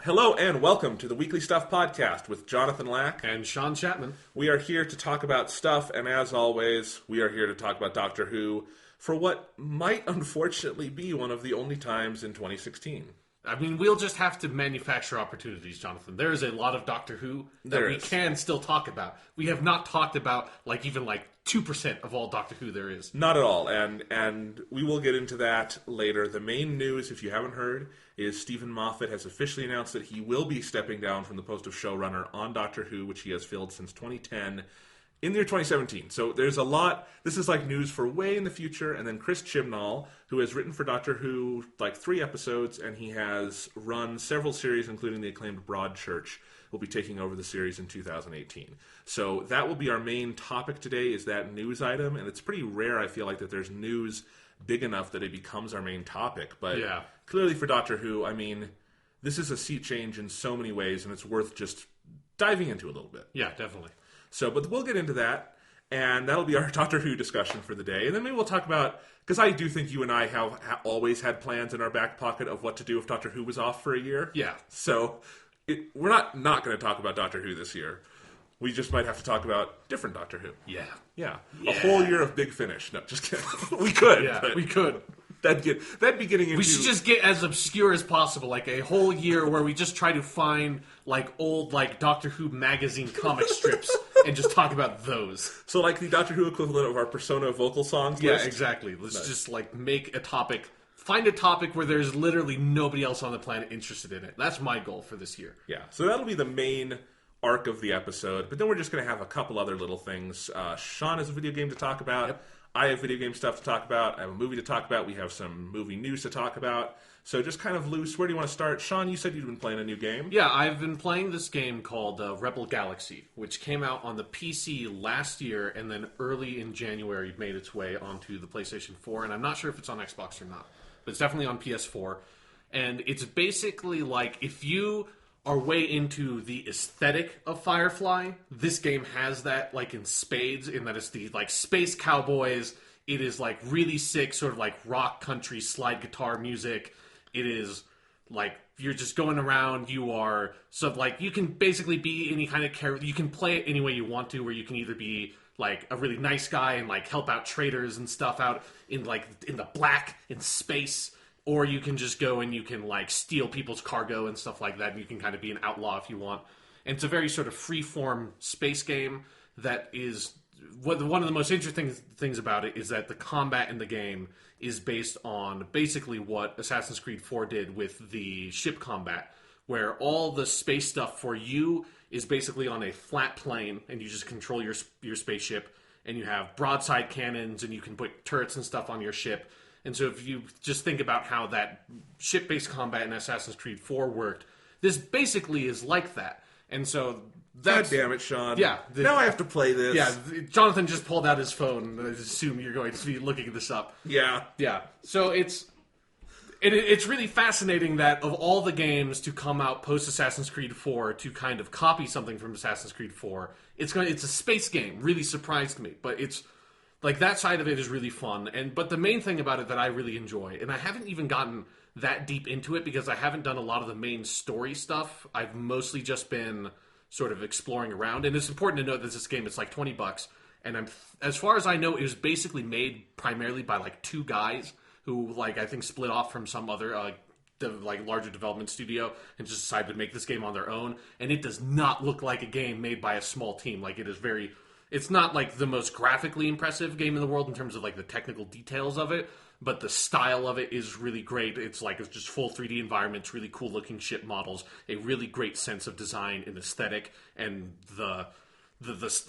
Hello and welcome to the Weekly Stuff Podcast with Jonathan Lack and Sean Chapman. We are here to talk about stuff, and as always, we are here to talk about Doctor Who for what might unfortunately be one of the only times in 2016. I mean, we'll just have to manufacture opportunities, Jonathan. There is a lot of Doctor Who that we can still talk about. We have not talked about, even 2% of all Doctor Who there is. Not at all, and we will get into that later. The main news, if you haven't heard, is Stephen Moffat has officially announced that he will be stepping down from the post of showrunner on Doctor Who, which he has filled since 2010, in the year 2017. So there's a lot. This is news for way in the future. And then Chris Chibnall, who has written for Doctor Who 3 episodes, and he has run several series, including the acclaimed Broadchurch, will be taking over the series in 2018. So that will be our main topic today, is that news item. And it's pretty rare, I feel like, that there's news big enough that it becomes our main topic. But clearly for Doctor Who, I mean, this is a sea change in so many ways, and it's worth just diving into a little bit. Yeah, definitely. So, but we'll get into that, and that'll be our Doctor Who discussion for the day. And then maybe we'll talk about, because I do think you and I have always had plans in our back pocket of what to do if Doctor Who was off for a year. Yeah. So, we're not going to talk about Doctor Who this year. We just might have to talk about different Doctor Who. Yeah. A whole year of Big Finish. No, just kidding. We could. Yeah, we could. That'd be getting into... We should just get as obscure as possible, a whole year where we just try to find, old, Doctor Who magazine comic strips and just talk about those. So, the Doctor Who equivalent of our Persona vocal songs Yeah, list? exactly. Let's just, make a topic... Find a topic where there's literally nobody else on the planet interested in it. That's my goal for this year. Yeah, so that'll be the main arc of the episode, but then we're just going to have a couple other little things. Sean has a video game to talk about. Yep. I have video game stuff to talk about. I have a movie to talk about. We have some movie news to talk about. So just kind of loose. Where do you want to start? Sean, you said you'd been playing a new game. Yeah, I've been playing this game called Rebel Galaxy, which came out on the PC last year and then early in January made its way onto the PlayStation 4. And I'm not sure if it's on Xbox or not, but it's definitely on PS4. And it's basically if you are way into the aesthetic of Firefly, this game has that in spades, in that it's the space cowboys. It is really sick, sort of rock country slide guitar music. It is you're just going around. You are you can basically be any kind of character. You can play it any way you want to, where you can either be a really nice guy and help out traders and stuff out in the black in space. Or you can just go and you can steal people's cargo and stuff like that, and you can kind of be an outlaw if you want. And it's a very sort of free-form space game that is... One of the most interesting things about it is that the combat in the game is based on basically what Assassin's Creed 4 did with the ship combat, where all the space stuff for you is basically on a flat plane, and you just control your spaceship, and you have broadside cannons, and you can put turrets and stuff on your ship. And so if you just think about how that ship-based combat in Assassin's Creed 4 worked, this basically is like that. And so that's... God damn it, Sean. Yeah. Now I have to play this. Yeah, Jonathan just pulled out his phone. I assume you're going to be looking this up. Yeah. Yeah. So it's really fascinating that of all the games to come out post-Assassin's Creed 4 to kind of copy something from Assassin's Creed 4, it's a space game. Really surprised me. But it's... that side of it is really fun, but the main thing about it that I really enjoy, and I haven't even gotten that deep into it because I haven't done a lot of the main story stuff. I've mostly just been sort of exploring around, and it's important to note that this game is $20, and as far as I know, it was basically made primarily by 2 guys who I think split off from some other larger development studio and just decided to make this game on their own, and it does not look like a game made by a small team. It is very... It's not the most graphically impressive game in the world in terms of the technical details of it, but the style of it is really great. It's it's just full 3D environments, really cool looking ship models, a really great sense of design and aesthetic, and the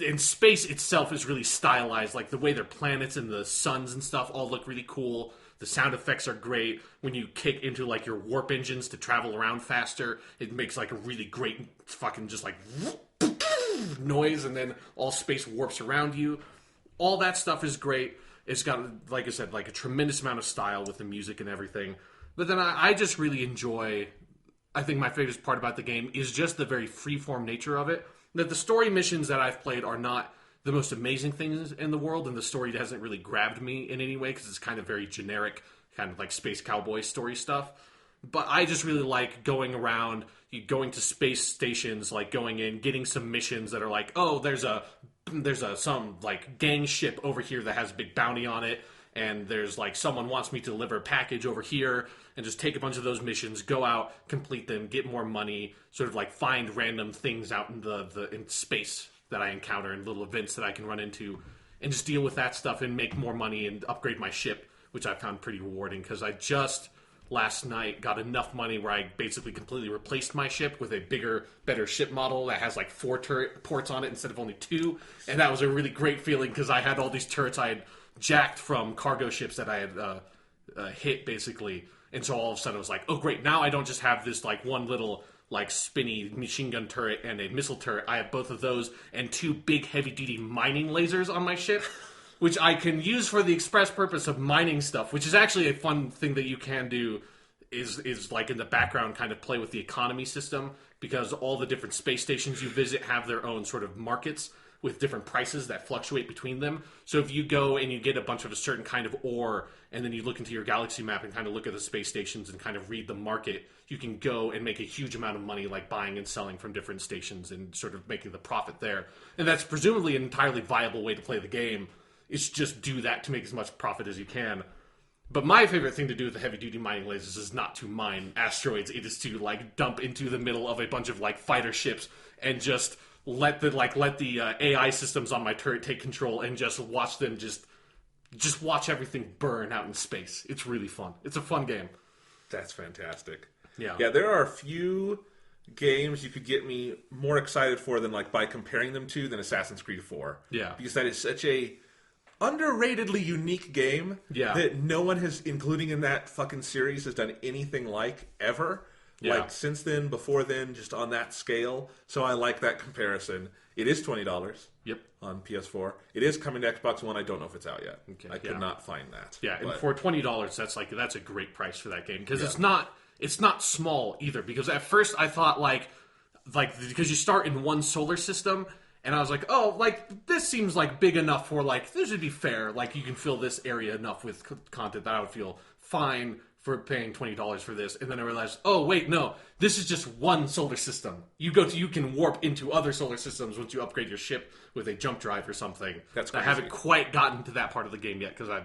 in space itself is really stylized. The way their planets and the suns and stuff all look really cool. The sound effects are great. When you kick into your warp engines to travel around faster, it makes a really great fucking just noise, and then all space warps around you. All that stuff is great. It's got, like I said, a tremendous amount of style with the music and everything. But then I just really enjoy... I think my favorite part about the game is just the very freeform nature of it. That the story missions that I've played are not the most amazing things in the world, and the story hasn't really grabbed me in any way because it's kind of very generic, kind of space cowboy story stuff. But I just really like going around, going to space stations, like going in, getting some missions that are like, oh, there's some like gang ship over here that has a big bounty on it, and there's like someone wants me to deliver a package over here, and just take a bunch of those missions, go out, complete them, get more money, sort of like find random things out in in space that I encounter and little events that I can run into, and just deal with that stuff and make more money and upgrade my ship, which I found pretty rewarding because I just last night got enough money where I basically completely replaced my ship with a bigger, better ship model that has like 4 turret ports on it instead of only 2. And that was a really great feeling because I had all these turrets I had jacked from cargo ships that I had hit basically. And so all of a sudden I was like, oh great, now I don't just have this like one little like spinny machine gun turret and a missile turret. I have both of those and 2 big heavy duty mining lasers on my ship. Which I can use for the express purpose of mining stuff, which is actually a fun thing that you can do is like in the background kind of play with the economy system, because all the different space stations you visit have their own sort of markets with different prices that fluctuate between them. So if you go and you get a bunch of a certain kind of ore, and then you look into your galaxy map and kind of look at the space stations and kind of read the market, you can go and make a huge amount of money like buying and selling from different stations and sort of making the profit there. And that's presumably an entirely viable way to play the game. It's just do that to make as much profit as you can. But my favorite thing to do with the heavy-duty mining lasers is not to mine asteroids. It is to like dump into the middle of a bunch of like fighter ships and just let the AI systems on my turret take control and just watch them just watch everything burn out in space. It's really fun. It's a fun game. That's fantastic. Yeah. Yeah, there are a few games you could get me more excited for than like by comparing them to than Assassin's Creed 4. Yeah. Because that is such a underratedly unique game that no one has, including in that fucking series, has done anything like ever. Yeah. Like since then, before then, just on that scale. So I like that comparison. It is $20. Yep. On PS4. It is coming to Xbox One. I don't know if it's out yet. Okay. I could not find that. Yeah, and but for $20, that's a great price for that game because it's not small either. Because at first I thought like because you start in one solar system. And I was like, oh, like, this seems like big enough for, like, this would be fair. Like, you can fill this area enough with content that I would feel fine for paying $20 for this. And then I realized, oh, wait, no, this is just one solar system. You can warp into other solar systems once you upgrade your ship with a jump drive or something. That's I crazy. haven't quite gotten to that part of the game yet because I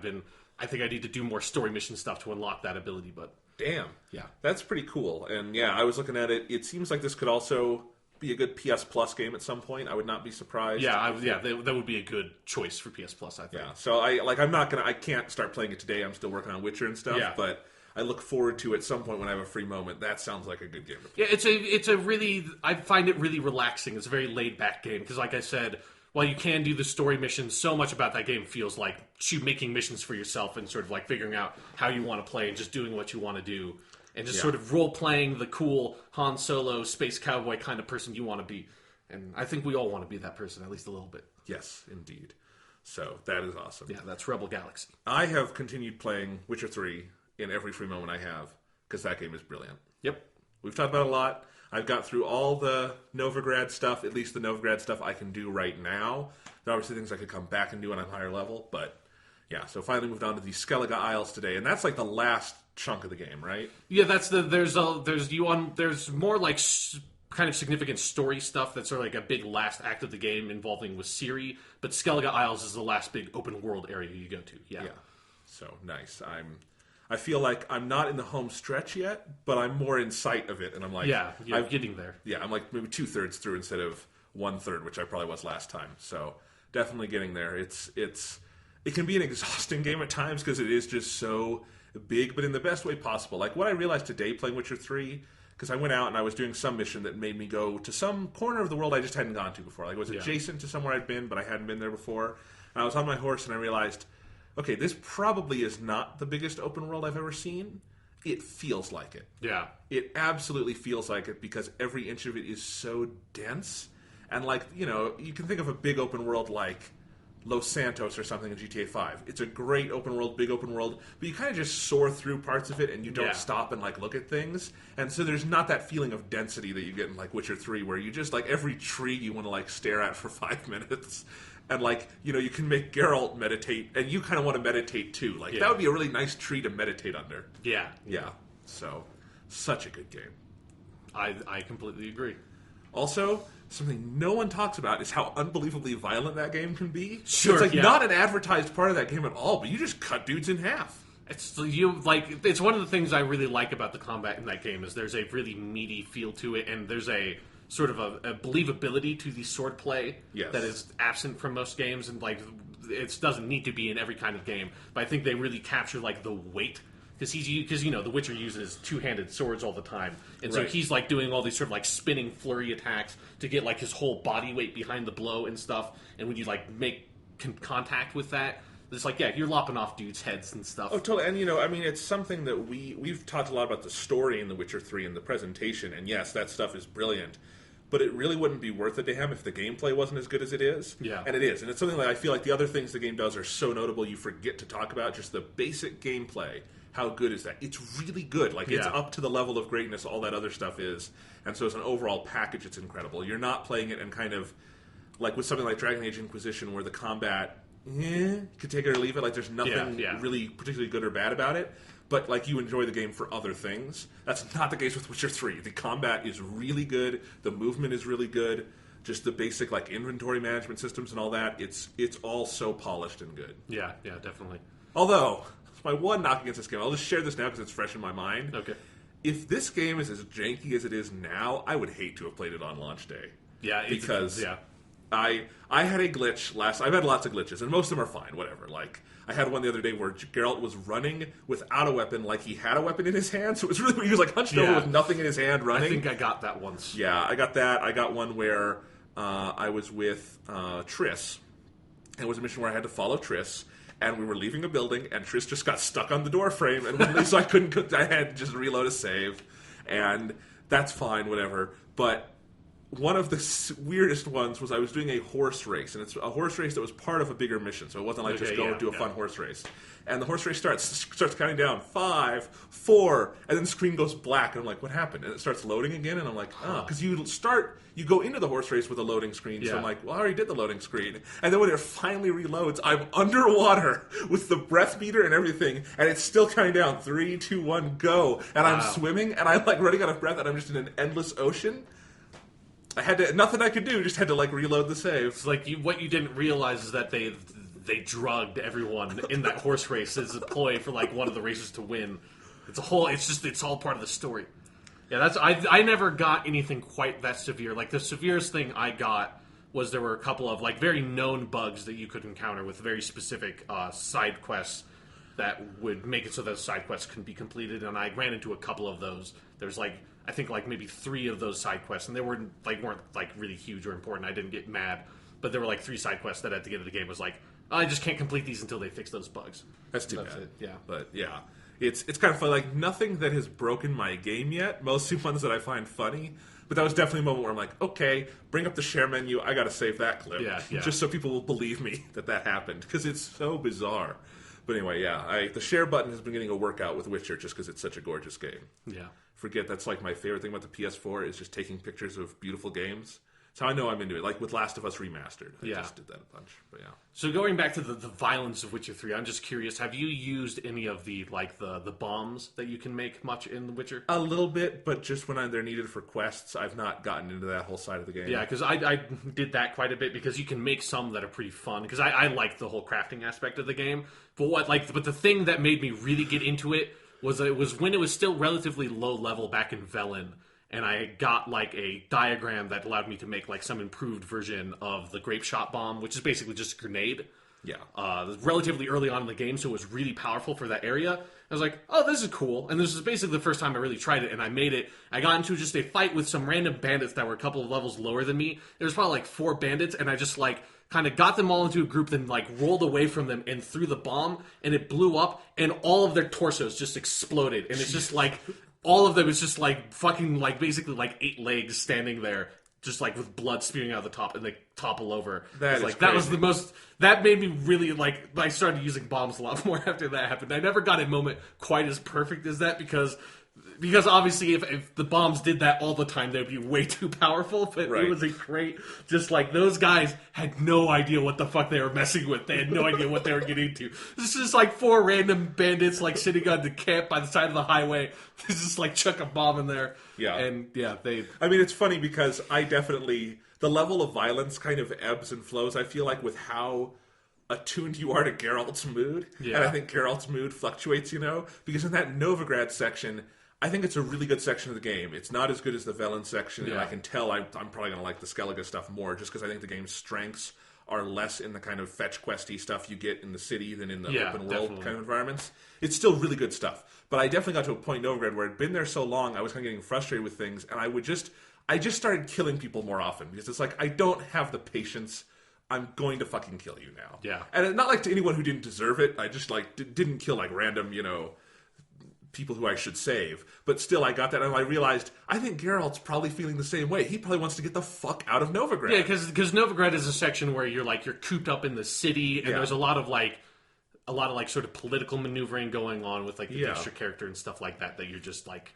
think I need to do more story mission stuff to unlock that ability, but... Damn. Yeah. That's pretty cool. And, yeah, I was looking at it. It seems like this could also be a good PS Plus game at some point. I would not be surprised. Yeah, that would be a good choice for PS Plus, I think. Yeah, so I can't start playing it today. I'm still working on Witcher and stuff, but I look forward to at some point when I have a free moment. That sounds like a good game to play. Yeah, I find it really relaxing. It's a very laid back game because, like I said, while you can do the story missions, so much about that game feels like you making missions for yourself and sort of like figuring out how you want to play and just doing what you want to do. And just sort of role-playing the cool Han Solo, space cowboy kind of person you want to be. And I think we all want to be that person, at least a little bit. Yes, indeed. So, that is awesome. Yeah, that's Rebel Galaxy. I have continued playing Witcher 3 in every free moment I have, because that game is brilliant. Yep. We've talked about it a lot. I've got through all the Novigrad stuff, at least the Novigrad stuff I can do right now. There are obviously things I could come back and do when I'm higher level, but... Yeah, so finally moved on to the Skellige Isles today, and that's like the last chunk of the game, right? Yeah, there's more like kind of significant story stuff that's sort of like a big last act of the game involving with Ciri, but Skellige Isles is the last big open world area you go to. Yeah. So nice. I feel like I'm not in the home stretch yet, but I'm more in sight of it, and I'm like, I'm getting there. Yeah, I'm like maybe 2/3 through instead of 1/3, which I probably was last time. So definitely getting there. It can be an exhausting game at times because it is just so big, but in the best way possible. Like what I realized today playing Witcher 3, because I went out and I was doing some mission that made me go to some corner of the world I just hadn't gone to before. Like it was adjacent to somewhere I'd been, but I hadn't been there before. And I was on my horse and I realized, okay, this probably is not the biggest open world I've ever seen. It feels like it. Yeah. It absolutely feels like it because every inch of it is so dense. And like, you can think of a big open world like Los Santos or something in GTA 5. It's a great open world, big open world, but you kind of just soar through parts of it and you don't stop and like look at things. And so there's not that feeling of density that you get in like Witcher 3 where you just like every tree you want to like stare at for 5 minutes. And like, you can make Geralt meditate and you kind of want to meditate too. Like that would be a really nice tree to meditate under. Yeah. Yeah. So Such a good game. I completely agree. Also, something no one talks about is how unbelievably violent that game can be. Sure, it's like yeah. not an advertised part of that game at all, but you just cut dudes in half. It's one of the things I really like about the combat in that game is there's a really meaty feel to it, and there's a sort of a believability to the sword play that is absent from most games, and like it doesn't need to be in every kind of game. But I think they really capture like the weight. Because The Witcher uses two-handed swords all the time, and so he's like doing all these sort of like spinning flurry attacks to get like his whole body weight behind the blow and stuff. And when you like make contact with that, it's like you're lopping off dudes' heads and stuff. Oh, totally. And it's something that we've talked a lot about the story in The Witcher 3 and the presentation, and yes, that stuff is brilliant. But it really wouldn't be worth it to him if the gameplay wasn't as good as it is. Yeah. And it is. And it's something that I feel like the other things the game does are so notable you forget to talk about. Just the basic gameplay. How good is that? It's really good. Like, it's up to the level of greatness all that other stuff is. And so as an overall package, it's incredible. You're not playing it in kind of, like with something like Dragon Age Inquisition, where the combat, could take it or leave it. Like, there's nothing really particularly good or bad about it. But, like, you enjoy the game for other things. That's not the case with Witcher 3. The combat is really good. The movement is really good. Just the basic, like, inventory management systems and all that. It's all so polished and good. Yeah, definitely. Although, my one knock against this game, I'll just share this now because it's fresh in my mind. Okay. If this game is as janky as it is now, I would hate to have played it on launch day. Yeah, because I had a glitch I've had lots of glitches, and most of them are fine, whatever. Like, I had one the other day where Geralt was running without a weapon, like he had a weapon in his hand, so it was really, he was like hunched over with nothing in his hand running. I think I got that once. Yeah, I got that. I got one where I was with Triss, and it was a mission where I had to follow Triss, and we were leaving a building, and Triss just got stuck on the door frame, and so I had to just reload a save, and that's fine, whatever. But one of the weirdest ones was I was doing a horse race, and it's a horse race that was part of a bigger mission, so it wasn't like just go and do a fun horse race. And the horse race starts counting down 5, 4, and then the screen goes black, and I'm like, what happened? And it starts loading again, and I'm like, because you go into the horse race with a loading screen, so I'm like, well, I already did the loading screen. And then when it finally reloads, I'm underwater with the breath meter and everything, and it's still counting down 3, 2, 1, go. And I'm swimming, and I'm like running out of breath, and I'm just in an endless ocean. Nothing I could do, just had to like reload the save. It's like what you didn't realize is that they drugged everyone in that horse race as a ploy for like one of the races to win. It's all part of the story. Yeah, I never got anything quite that severe. Like the severest thing I got was there were a couple of like very known bugs that you could encounter with very specific side quests that would make it so that side quests couldn't be completed, and I ran into a couple of those. There's like I think like maybe 3 of those side quests, and they weren't really huge or important. I didn't get mad, but there were like 3 side quests that at the end of the game was like, I just can't complete these until they fix those bugs. That's too bad. It. Yeah, but yeah, it's kind of funny. Like nothing that has broken my game yet. Mostly ones that I find funny. But that was definitely a moment where I'm like, okay, bring up the share menu. I got to save that clip, just so people will believe me that happened because it's so bizarre. But anyway, the share button has been getting a workout with Witcher just because it's such a gorgeous game. Yeah. Forget that's like my favorite thing about the PS4 is just taking pictures of beautiful games. So I know I'm into it. Like with Last of Us Remastered. I just did that a bunch. But yeah. So going back to the violence of Witcher 3, I'm just curious, have you used any of the bombs that you can make much in The Witcher? A little bit, but just when they're needed for quests. I've not gotten into that whole side of the game. Yeah, because I did that quite a bit because you can make some that are pretty fun. Because I like the whole crafting aspect of the game. But the thing that made me really get into it was when it was still relatively low level back in Velen, and I got like a diagram that allowed me to make like some improved version of the grape shot bomb, which is basically just a grenade. Yeah. Relatively early on in the game, so it was really powerful for that area. I was like, oh, this is cool. And this is basically the first time I really tried it, and I made it. I got into just a fight with some random bandits that were a couple of levels lower than me. There was probably like 4 bandits, and I just like kind of got them all into a group, then like rolled away from them and threw the bomb, and it blew up, and all of their torsos just exploded. And it's just like, all of them is just like fucking like basically like 8 legs standing there, just like with blood spewing out of the top, and they topple over. That was the most. That made me really like. I started using bombs a lot more after that happened. I never got a moment quite as perfect as that because Because obviously, if the bombs did that all the time, they'd be way too powerful. But Right. it was a great, just like those guys had no idea what the fuck they were messing with. They had no idea what they were getting into. This is like 4 random bandits like sitting on the camp by the side of the highway. This is like chuck a bomb in there. Yeah. And yeah, I mean, it's funny because the level of violence kind of ebbs and flows, I feel like, with how attuned you are to Geralt's mood. Yeah. And I think Geralt's mood fluctuates, because in that Novigrad section, I think it's a really good section of the game. It's not as good as the Velen section, and I can tell I'm probably going to like the Skellige stuff more, just because I think the game's strengths are less in the kind of fetch questy stuff you get in the city than in the open world kind of environments. It's still really good stuff, but I definitely got to a point in Novigrad where I'd been there so long, I was kind of getting frustrated with things, and I just started killing people more often, because it's like, I don't have the patience. I'm going to fucking kill you now. Yeah. And not like to anyone who didn't deserve it. I just didn't kill like random, people who I should save. But still, I got that, and I realized, I think Geralt's probably feeling the same way. He probably wants to get the fuck out of Novigrad. Yeah, because Novigrad is a section where you're cooped up in the city, and there's a lot of sort of political maneuvering going on with like the extra character and stuff like that you're just like,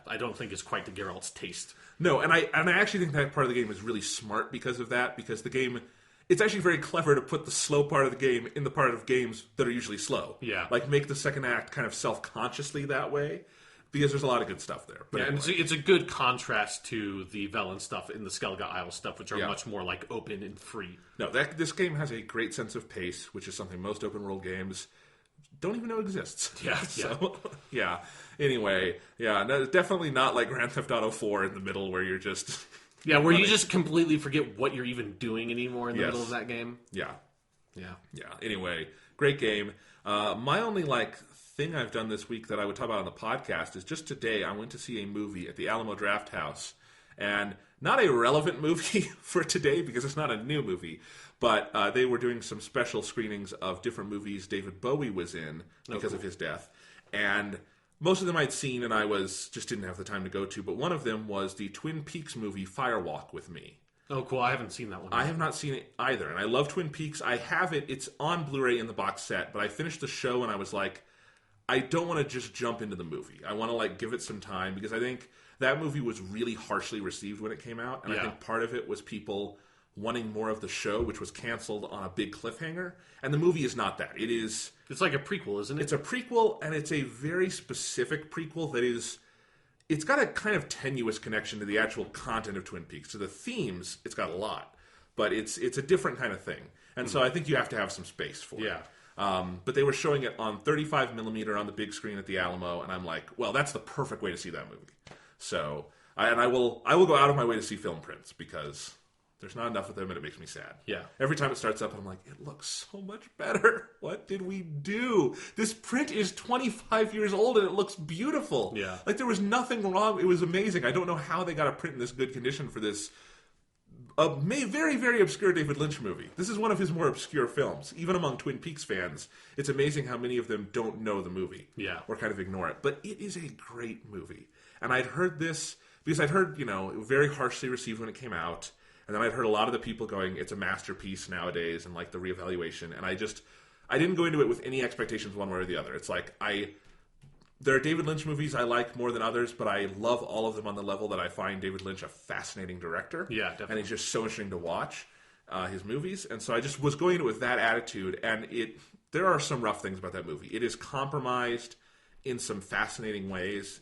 I don't think is quite to Geralt's taste. No, and I actually think that part of the game is really smart because of that, because the game, it's actually very clever to put the slow part of the game in the part of games that are usually slow. Yeah. Like, make the second act kind of self-consciously that way, because there's a lot of good stuff there. But and it's a good contrast to the Velen stuff and the Skellige Isle stuff, which are much more like open and free. No, this game has a great sense of pace, which is something most open world games don't even know exists. Yeah, so, yeah. Anyway, no, definitely not like Grand Theft Auto 4 in the middle where you're just... Yeah, where you just completely forget what you're even doing anymore in the middle of that game. Yeah. Yeah. Anyway, great game. My only thing I've done this week that I would talk about on the podcast is just today I went to see a movie at the Alamo Draft House, and not a relevant movie for today because it's not a new movie, but they were doing some special screenings of different movies David Bowie was in because of his death, and most of them I'd seen and I just didn't have the time to go to, but one of them was the Twin Peaks movie Firewalk with Me. Oh, cool. I haven't seen that one. I have not seen it either, and I love Twin Peaks. I have it. It's on Blu-ray in the box set, but I finished the show and I was like, I don't want to just jump into the movie. I want to give it some time, because I think that movie was really harshly received when it came out, and I think part of it was people wanting more of the show, which was canceled on a big cliffhanger, and the movie is not that. It's like a prequel, isn't it? It's a prequel, and it's a very specific prequel that is... It's got a kind of tenuous connection to the actual content of Twin Peaks. To the themes, it's got a lot, but it's a different kind of thing. And so I think you have to have some space for it. But they were showing it on 35mm on the big screen at the Alamo, and I'm like, well, that's the perfect way to see that movie. So, I will go out of my way to see film prints, because there's not enough of them, and it makes me sad. Yeah. Every time it starts up, I'm like, it looks so much better. What did we do? This print is 25 years old, and it looks beautiful. Yeah. There was nothing wrong. It was amazing. I don't know how they got a print in this good condition for this very, very obscure David Lynch movie. This is one of his more obscure films. Even among Twin Peaks fans, it's amazing how many of them don't know the movie. Yeah. Or kind of ignore it. But it is a great movie. And I'd heard this, because I'd heard, very harshly received when it came out. And then I'd heard a lot of the people going, it's a masterpiece nowadays, and the reevaluation. And I didn't go into it with any expectations one way or the other. It's there are David Lynch movies I like more than others, but I love all of them on the level that I find David Lynch a fascinating director. Yeah, definitely. And he's just so interesting to watch, his movies. And so I just was going into it with that attitude, and there are some rough things about that movie. It is compromised in some fascinating ways.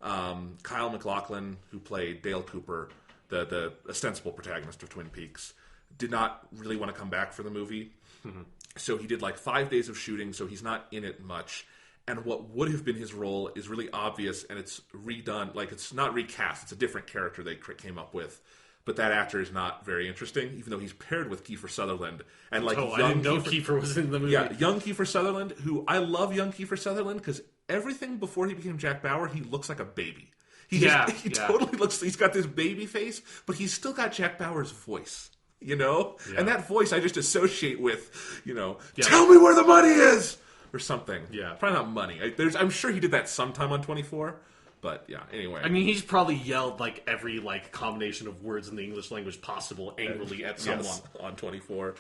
Kyle MacLachlan, who played Dale Cooper, the ostensible protagonist of Twin Peaks, did not really want to come back for the movie. Mm-hmm. So he did 5 days of shooting, so he's not in it much. And what would have been his role is really obvious, and it's redone. It's not recast. It's a different character they came up with. But that actor is not very interesting, even though he's paired with Kiefer Sutherland. And I didn't know Kiefer was in the movie. Yeah, young Kiefer Sutherland, who I love young Kiefer Sutherland, because everything before he became Jack Bauer, he looks like a baby. He totally looks... He's got this baby face, but he's still got Jack Bauer's voice, And that voice I just associate with, tell me where the money is! Or something. Yeah. Probably not money. I'm sure he did that sometime on 24, but yeah, anyway. I mean, he's probably yelled every combination of words in the English language possible angrily at someone. Yes, on 24.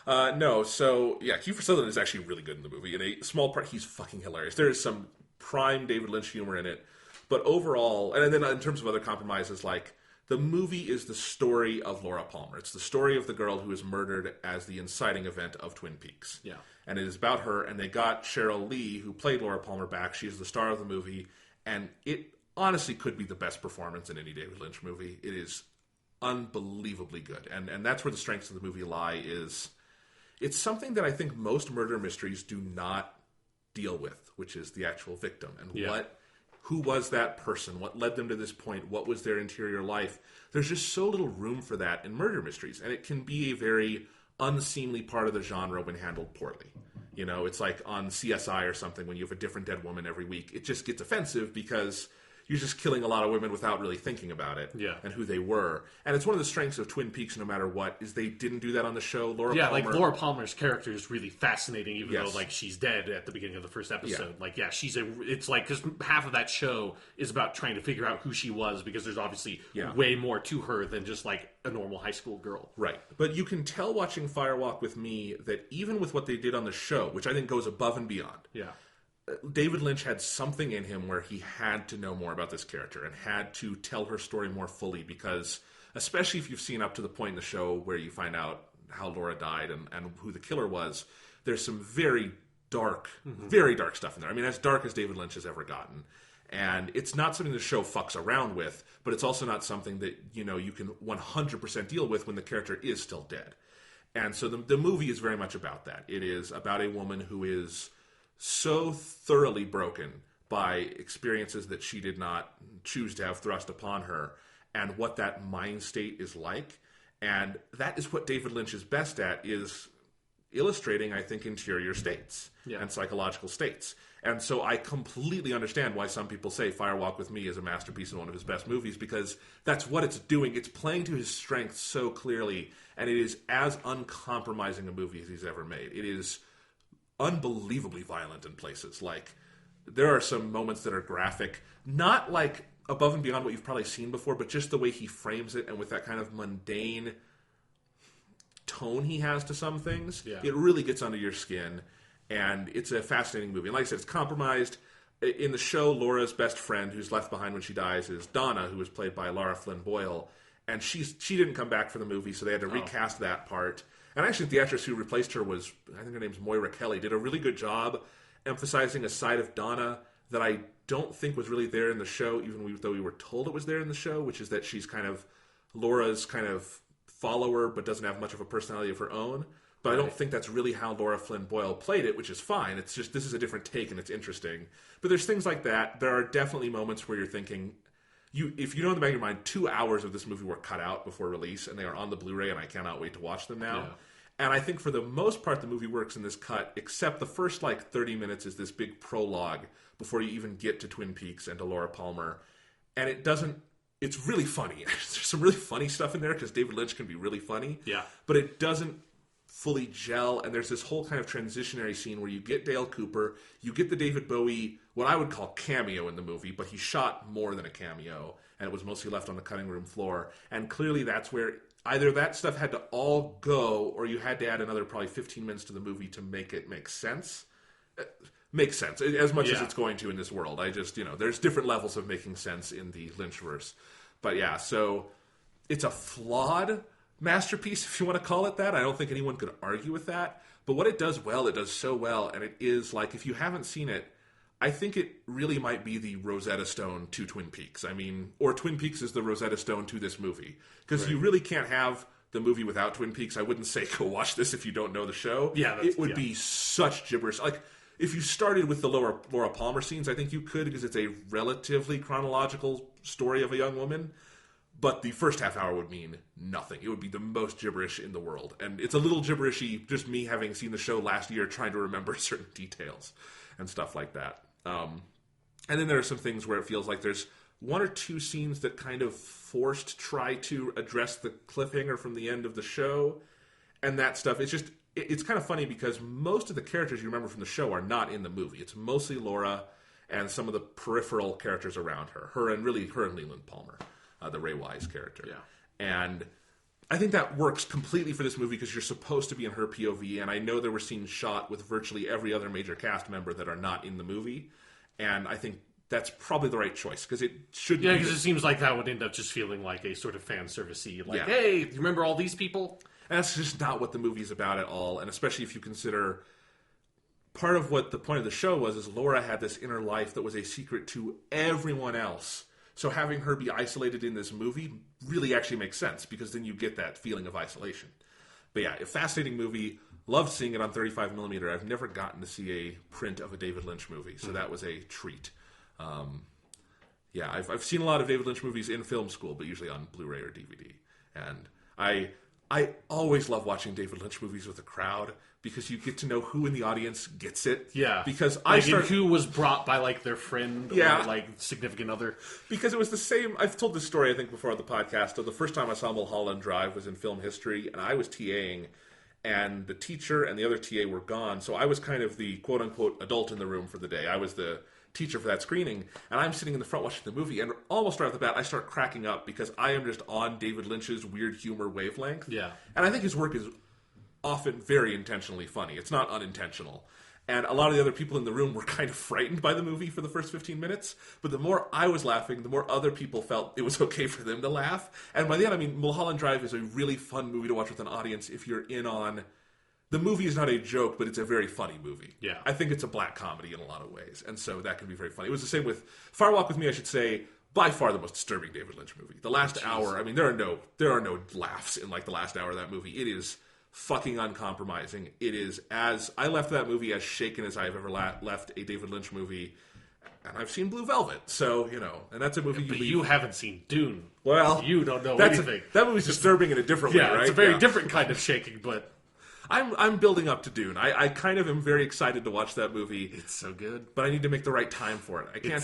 No, so yeah, Kiefer Sutherland is actually really good in the movie. In a small part, he's fucking hilarious. There is some prime David Lynch humor in it. But overall, and then in terms of other compromises, like, the movie is the story of Laura Palmer. It's the story of the girl who is murdered as the inciting event of Twin Peaks. Yeah. And it is about her, and they got Cheryl Lee, who played Laura Palmer, back. She is the star of the movie, and it honestly could be the best performance in any David Lynch movie. It is unbelievably good. And that's where the strengths of the movie lie. Is it's something that I think most murder mysteries do not deal with, which is the actual victim. And who was that person? What led them to this point? What was their interior life? There's just so little room for that in murder mysteries. And it can be a very unseemly part of the genre when handled poorly. You know, it's like on CSI or something when you have a different dead woman every week. It just gets offensive because you're just killing a lot of women without really thinking about it and who they were. And it's one of the strengths of Twin Peaks, no matter what, is they didn't do that on the show. Laura Palmer, like Laura Palmer's character is really fascinating, even though like she's dead at the beginning of the first episode. Like, it's like, because half of that show is about trying to figure out who she was, because there's obviously way more to her than just like a normal high school girl. Right. But you can tell watching Firewalk with Me that even with what they did on the show, which I think goes above and beyond. Yeah. David Lynch had something in him where he had to know more about this character and had to tell her story more fully, because especially if you've seen up to the point in the show where you find out how Laura died and who the killer was, there's some very dark stuff in there. I mean, as dark as David Lynch has ever gotten. And it's not something the show fucks around with, but it's also not something that, you know, you can 100% deal with when the character is still dead. And so the movie is very much about that. It is about a woman who is so thoroughly broken by experiences that she did not choose to have thrust upon her, and what that mind state is like. And that is what David Lynch is best at, is illustrating, I think, interior states and psychological states. And so I completely understand why some people say Firewalk with Me is a masterpiece and one of his best movies, because that's what it's doing. It's playing to his strengths so clearly, and it is as uncompromising a movie as he's ever made. It is unbelievably violent in places. Like, there are some moments that are graphic, not like above and beyond what you've probably seen before, but just the way he frames it, and with that kind of mundane tone he has to some things, it really gets under your skin, and it's a fascinating movie. And like I said, it's compromised. In the show, Laura's best friend, who's left behind when she dies, is Donna, who was played by Lara Flynn Boyle, and she didn't come back for the movie, so they had to recast that part. And actually, the actress who replaced her was, I think her name's Moira Kelly, did a really good job emphasizing a side of Donna that I don't think was really there in the show, even though we were told it was there in the show, which is that she's kind of Laura's kind of follower, but doesn't have much of a personality of her own. But I don't think that's really how Lara Flynn Boyle played it, which is fine. It's just, this is a different take, and it's interesting. But there's things like that. There are definitely moments where you're thinking, if you know in the back of your mind, 2 hours of this movie were cut out before release, and they are on the Blu-ray, and I cannot wait to watch them now. And I think for the most part, the movie works in this cut, except the first, 30 minutes is this big prologue before you even get to Twin Peaks and to Laura Palmer. And it doesn't... It's really funny. There's some really funny stuff in there, because David Lynch can be really funny. Yeah. But it doesn't fully gel, and there's this whole kind of transitionary scene where you get Dale Cooper, you get the David Bowie, what I would call cameo in the movie, but he shot more than a cameo, and it was mostly left on the cutting room floor. And clearly that's where either that stuff had to all go, or you had to add another probably 15 minutes to the movie to make it make sense. Makes sense, as much as it's going to in this world. I just, there's different levels of making sense in the Lynchverse. But yeah, so it's a flawed masterpiece, if you want to call it that. I don't think anyone could argue with that. But what it does well, it does so well, and it is, like, if you haven't seen it, I think it really might be the Rosetta Stone to Twin Peaks. I mean, or Twin Peaks is the Rosetta Stone to this movie. Because you really can't have the movie without Twin Peaks. I wouldn't say go watch this if you don't know the show. Yeah, it would be such gibberish. Like, if you started with the Laura Palmer scenes, I think you could, because it's a relatively chronological story of a young woman. But the first half hour would mean nothing. It would be the most gibberish in the world. And it's a little gibberishy, just me having seen the show last year, trying to remember certain details and stuff like that. And then there are some things where it feels like there's one or two scenes that kind of forced try to address the cliffhanger from the end of the show. And that stuff, it's kind of funny, because most of the characters you remember from the show are not in the movie. It's mostly Laura and some of the peripheral characters around her. Her and Leland Palmer. The Ray Wise character. Yeah. And I think that works completely for this movie, because you're supposed to be in her POV, and I know there were scenes shot with virtually every other major cast member that are not in the movie, and I think that's probably the right choice, because it should Yeah, because it seems like that would end up just feeling like a sort of fan service-y, like, Yeah. hey, you remember all these people? And that's just not what the movie's about at all, and especially if you consider part of what the point of the show was is Laura had this inner life that was a secret to everyone else. So having her be isolated in this movie really actually makes sense, because then you get that feeling of isolation. But yeah, a fascinating movie. Loved seeing it on 35mm. I've never gotten to see a print of a David Lynch movie, so that was a treat. Yeah, I've seen a lot of David Lynch movies in film school, but usually on Blu-ray or DVD. And I always love watching David Lynch movies with a crowd, because you get to know who in the audience gets it. Yeah. Because who was brought by, like, their friend or, like, significant other. Because it was the same... I've told this story, I think, before on the podcast. The first time I saw Mulholland Drive was in film history, and I was TAing, and the teacher and the other TA were gone, so I was kind of the quote-unquote adult in the room for the day. I was the teacher for that screening, and I'm sitting in the front watching the movie, and almost right off the bat, I start cracking up, because I am just on David Lynch's weird humor wavelength. Yeah. And I think his work is often very intentionally funny. It's not unintentional. And a lot of the other people in the room were kind of frightened by the movie for the first 15 minutes. But the more I was laughing, the more other people felt it was okay for them to laugh. And by the end, I mean, Mulholland Drive is a really fun movie to watch with an audience if you're in on... The movie is not a joke, but it's a very funny movie. Yeah. I think it's a black comedy in a lot of ways. And so that can be very funny. It was the same with Fire Walk with Me, I should say, by far the most disturbing David Lynch movie. The last hour, I mean, there are no laughs in, like, the last hour of that movie. It is fucking uncompromising. It is I left that movie as shaken as I've ever left a David Lynch movie, and I've seen Blue Velvet, so, you know, and that's a movie But you haven't seen Dune. Well, you don't know anything. That movie's disturbing in a different way, right? It's a very different kind of shaking, but... I'm building up to Dune. I kind of am very excited to watch that movie. It's so good. But I need to make the right time for it. I can't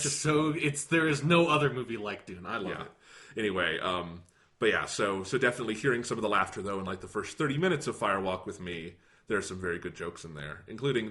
there is no other movie like Dune. I love it. Anyway, but yeah, so definitely hearing some of the laughter, though, in like the first 30 minutes of Fire Walk with Me, there's some very good jokes in there, including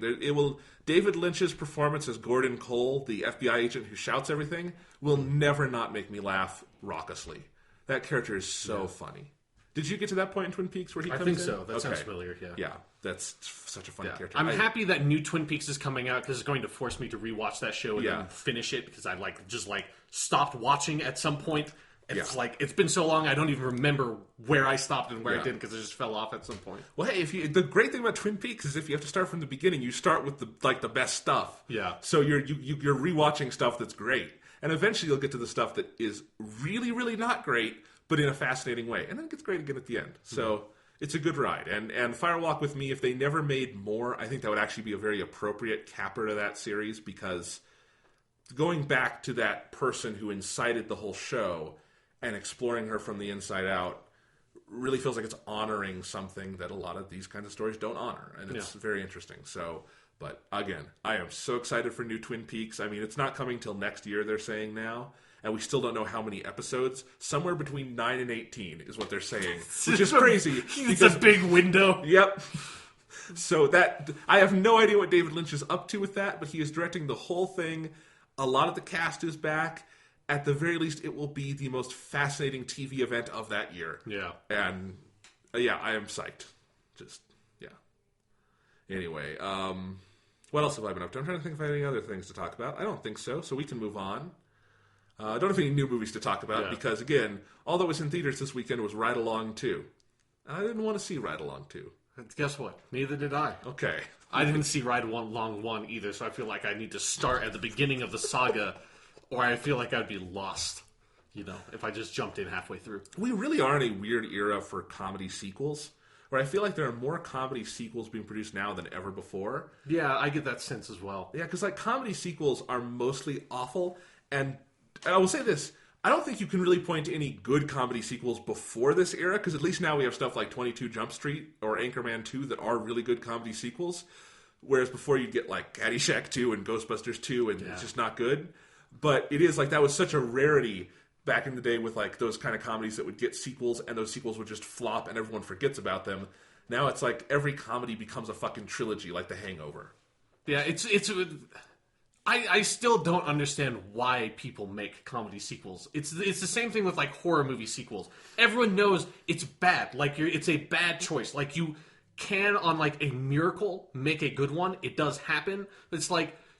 David Lynch's performance as Gordon Cole, the FBI agent who shouts everything, will never not make me laugh raucously. That character is so funny. Did you get to that point in Twin Peaks where he comes in? I think so. That sounds familiar, yeah. Yeah, that's such a funny character. I'm happy that new Twin Peaks is coming out, because it's going to force me to rewatch that show and then finish it, because I just stopped watching at some point. It's it's been so long I don't even remember where I stopped and where I did, because it just fell off at some point. Well, hey, the great thing about Twin Peaks is if you have to start from the beginning, you start with the best stuff. Yeah. So you're rewatching stuff that's great, and eventually you'll get to the stuff that is really, really not great, but in a fascinating way, and then it gets great again at the end. So it's a good ride. And Fire Walk with Me, if they never made more, I think that would actually be a very appropriate capper to that series, because going back to that person who incited the whole show and exploring her from the inside out really feels like it's honoring something that a lot of these kinds of stories don't honor, and it's very interesting. So, but again, I am so excited for new Twin Peaks. I mean, it's not coming till next year, they're saying now. And we still don't know how many episodes. Somewhere between 9 and 18 is what they're saying, which is crazy. It's a big window. Yep. So I have no idea what David Lynch is up to with that, but he is directing the whole thing. A lot of the cast is back. At the very least, it will be the most fascinating TV event of that year. Yeah. And I am psyched. Anyway, what else have I been up to? I'm trying to think if I have any other things to talk about. I don't think so, so we can move on. I don't have any new movies to talk about because, again, all that was in theaters this weekend was Ride Along 2. And I didn't want to see Ride Along 2. Guess what? Neither did I. Okay. I didn't see Ride Along 1 either, so I feel like I need to start at the beginning of the saga, or I feel like I'd be lost, if I just jumped in halfway through. We really are in a weird era for comedy sequels, where I feel like there are more comedy sequels being produced now than ever before. Yeah, I get that sense as well. Yeah, because comedy sequels are mostly awful, and I will say this, I don't think you can really point to any good comedy sequels before this era, because at least now we have stuff like 22 Jump Street or Anchorman 2 that are really good comedy sequels, whereas before you'd get like Caddyshack 2 and Ghostbusters 2, and it's just not good. But it is that was such a rarity back in the day with those kind of comedies that would get sequels, and those sequels would just flop and everyone forgets about them. Now it's like every comedy becomes a fucking trilogy, like The Hangover. Yeah, I still don't understand why people make comedy sequels. It's the same thing with horror movie sequels. Everyone knows it's bad. It's a bad choice. You can, on a miracle, make a good one. It does happen. But it's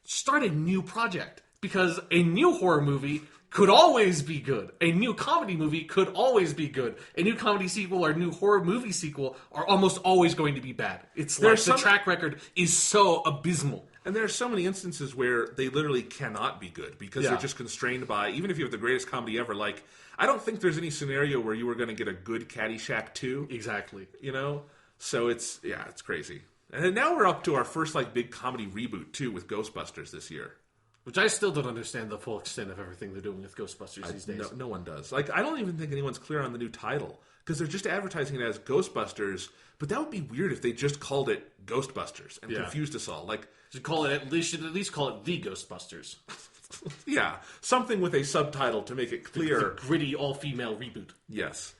start a new project. because a new horror movie could always be good. A new comedy movie could always be good. A new comedy sequel or a new horror movie sequel are almost always going to be bad. It's like the track record is so abysmal. And there are so many instances where they literally cannot be good because they're just constrained by, even if you have the greatest comedy ever, like, I don't think there's any scenario where you were going to get a good Caddyshack 2. Exactly. You know? So it's crazy. And then now we're up to our first, like, big comedy reboot, too, with Ghostbusters this year. Which I still don't understand the full extent of everything they're doing with Ghostbusters these days. No one does. Like, I don't even think anyone's clear on the new title. Because they're just advertising it as Ghostbusters. But that would be weird if they just called it Ghostbusters and confused us all. Like, should at least call it The Ghostbusters. Yeah, something with a subtitle to make it clear. The gritty all-female reboot. Yes.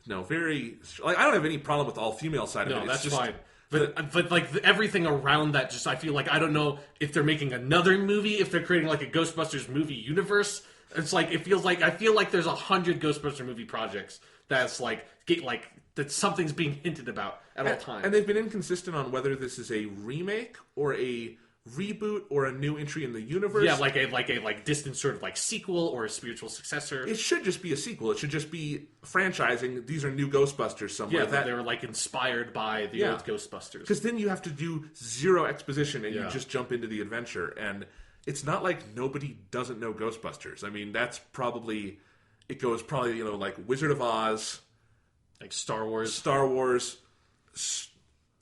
No, very... Like, I don't have any problem with the all-female side of it. No, that's just, fine. But like everything around that, just I feel like I don't know if they're making another movie, if they're creating like a Ghostbusters movie universe. It's like I feel like there's 100 Ghostbuster movie projects that's that something's being hinted about at all times. And they've been inconsistent on whether this is a remake or a reboot or a new entry in the universe. Yeah, like a distant sort of like sequel or a spiritual successor. It should just be a sequel. It should just be franchising. These are new Ghostbusters somewhere. Yeah, they were like inspired by the old Ghostbusters. Because then you have to do zero exposition and you just jump into the adventure. And it's not like nobody doesn't know Ghostbusters. I mean, that's probably... It goes probably, like Wizard of Oz... Like Star Wars.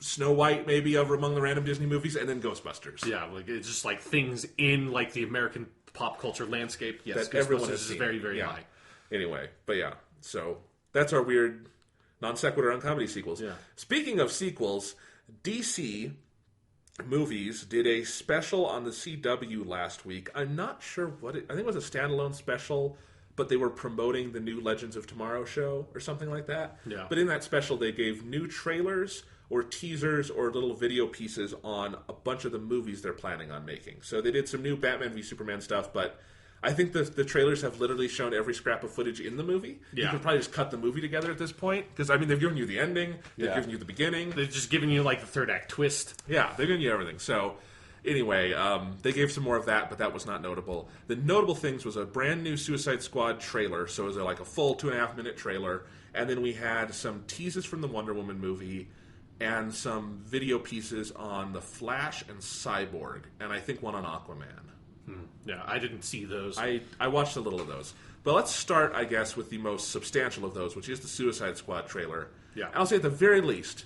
Snow White, maybe, over among the random Disney movies, and then Ghostbusters. Yeah, like it's just like things in like the American pop culture landscape. Yes, that everyone has is seen. Very, very high. Anyway, but yeah, so that's our weird non sequitur on comedy sequels. Yeah. Speaking of sequels, DC Movies did a special on the CW last week. I'm not sure what I think it was a standalone special, but they were promoting the new Legends of Tomorrow show or something like that. Yeah. But in that special, they gave new trailers or teasers or little video pieces on a bunch of the movies they're planning on making. So they did some new Batman v Superman stuff, but I think the trailers have literally shown every scrap of footage in the movie. Yeah. You can probably just cut the movie together at this point, because, I mean, they've given you the ending, they've given you the beginning. They've just given you, like, the third act twist. Yeah, they've given you everything. So, anyway, they gave some more of that, but that was not notable. The notable things was a brand new Suicide Squad trailer, so it was like a full 2.5-minute trailer, and then we had some teases from the Wonder Woman movie, and some video pieces on The Flash and Cyborg, and I think one on Aquaman. Yeah, I didn't see those. I watched a little of those. But let's start, I guess, with the most substantial of those, which is the Suicide Squad trailer. Yeah. And I'll say at the very least,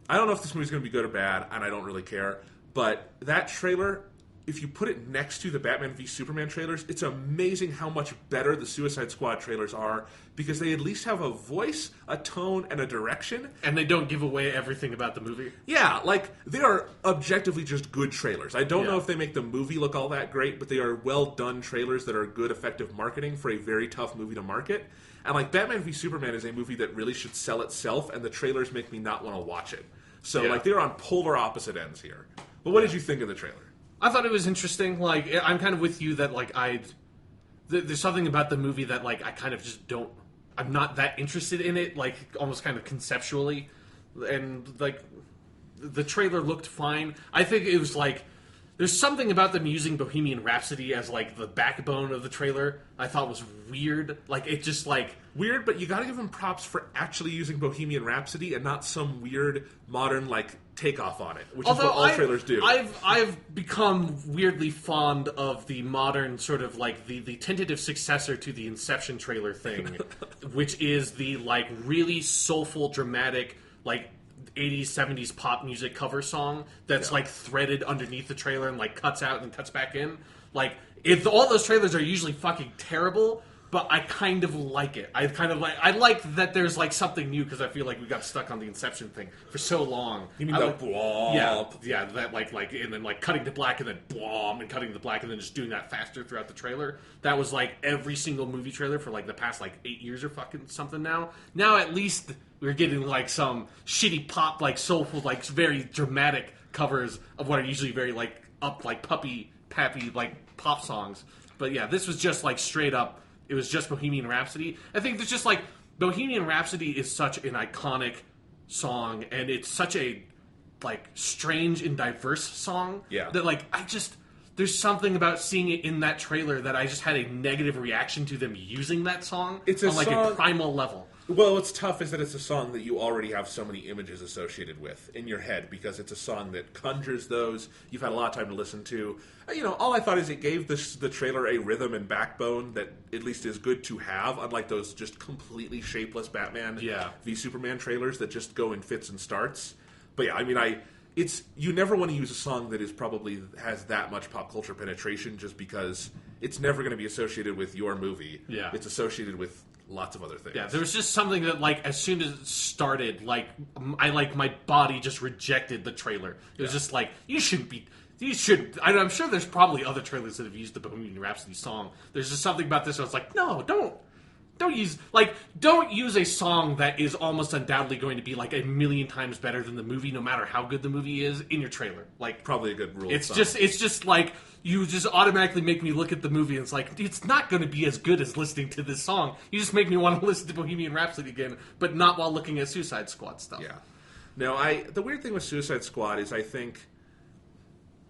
I don't know if this movie's going to be good or bad, and I don't really care, but that trailer, if you put it next to the Batman v Superman trailers, it's amazing how much better the Suicide Squad trailers are, because they at least have a voice, a tone, and a direction. And they don't give away everything about the movie. Yeah, like, they are objectively just good trailers. I don't know if they make the movie look all that great, but they are well-done trailers that are good, effective marketing for a very tough movie to market. And, like, Batman v Superman is a movie that really should sell itself, and the trailers make me not want to watch it. So, like, they're on polar opposite ends here. But what did you think of the trailer? I thought it was interesting. Like, I'm kind of with you that, like, there's something about the movie that, like, I kind of just don't... I'm not that interested in it, like, almost kind of conceptually. And, like, the trailer looked fine. I think it was, like... There's something about them using Bohemian Rhapsody as, like, the backbone of the trailer I thought was weird. Like, it just, like... Weird, but you gotta give them props for actually using Bohemian Rhapsody and not some weird, modern, like, takeoff on it, which is what all trailers do. I've become weirdly fond of the modern sort of, like, the tentative successor to the Inception trailer thing, which is the, like, really soulful, dramatic, like... 80s, 70s pop music cover song that's like threaded underneath the trailer and like cuts out and cuts back in. Like, if all those trailers are usually fucking terrible, but I kind of like it. I like that there's like something new, because I feel like we got stuck on the Inception thing for so long. You mean the blop? Yeah, that like and then like cutting to black and then blom and cutting to black and then just doing that faster throughout the trailer. That was like every single movie trailer for like the past like 8 years or fucking something now. Now at least we're getting like some shitty pop, like soulful, like very dramatic covers of what are usually very like up, like pappy like pop songs. But yeah, this was just like straight up. It was just Bohemian Rhapsody. I think there's just like Bohemian Rhapsody is such an iconic song, and it's such a like strange and diverse song. Yeah. That like there's something about seeing it in that trailer that I just had a negative reaction to them using that song on like a primal level. Well, what's tough is that it's a song that you already have so many images associated with in your head because it's a song that conjures those. You've had a lot of time to listen to. All I thought is it gave the trailer a rhythm and backbone that at least is good to have, unlike those just completely shapeless Batman v Superman trailers that just go in fits and starts. But yeah, you never want to use a song that is probably has that much pop culture penetration just because it's never going to be associated with your movie. Yeah. It's associated with lots of other things. Yeah, there was just something that, like, as soon as it started, my body just rejected the trailer. It was just like, you should. I'm sure there's probably other trailers that have used the Bohemian Rhapsody song. There's just something about this where it's like, no, don't use a song that is almost undoubtedly going to be like a million times better than the movie, no matter how good the movie is, in your trailer. Like, probably a good rule. It's just like you just automatically make me look at the movie and it's like, it's not going to be as good as listening to this song. You just make me want to listen to Bohemian Rhapsody again, but not while looking at Suicide Squad stuff. Yeah. No, the weird thing with Suicide Squad is I think,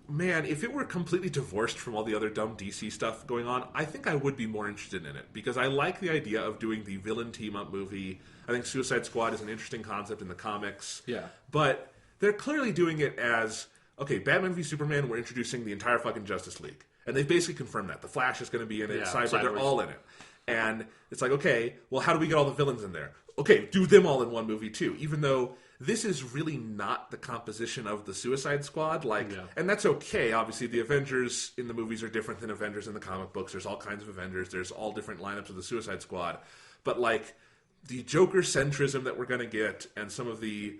man, if it were completely divorced from all the other dumb DC stuff going on, I think I would be more interested in it because I like the idea of doing the villain team-up movie. I think Suicide Squad is an interesting concept in the comics. Yeah. But they're clearly doing it as, okay, Batman v Superman, we're introducing the entire fucking Justice League. And they've basically confirmed that. The Flash is going to be in it, Cyborg, they're all in it. And it's like, okay, well, how do we get all the villains in there? Okay, do them all in one movie too, even though this is really not the composition of the Suicide Squad. And that's okay. Obviously, the Avengers in the movies are different than Avengers in the comic books. There's all kinds of Avengers. There's all different lineups of the Suicide Squad. But, the Joker centrism that we're going to get and some of the,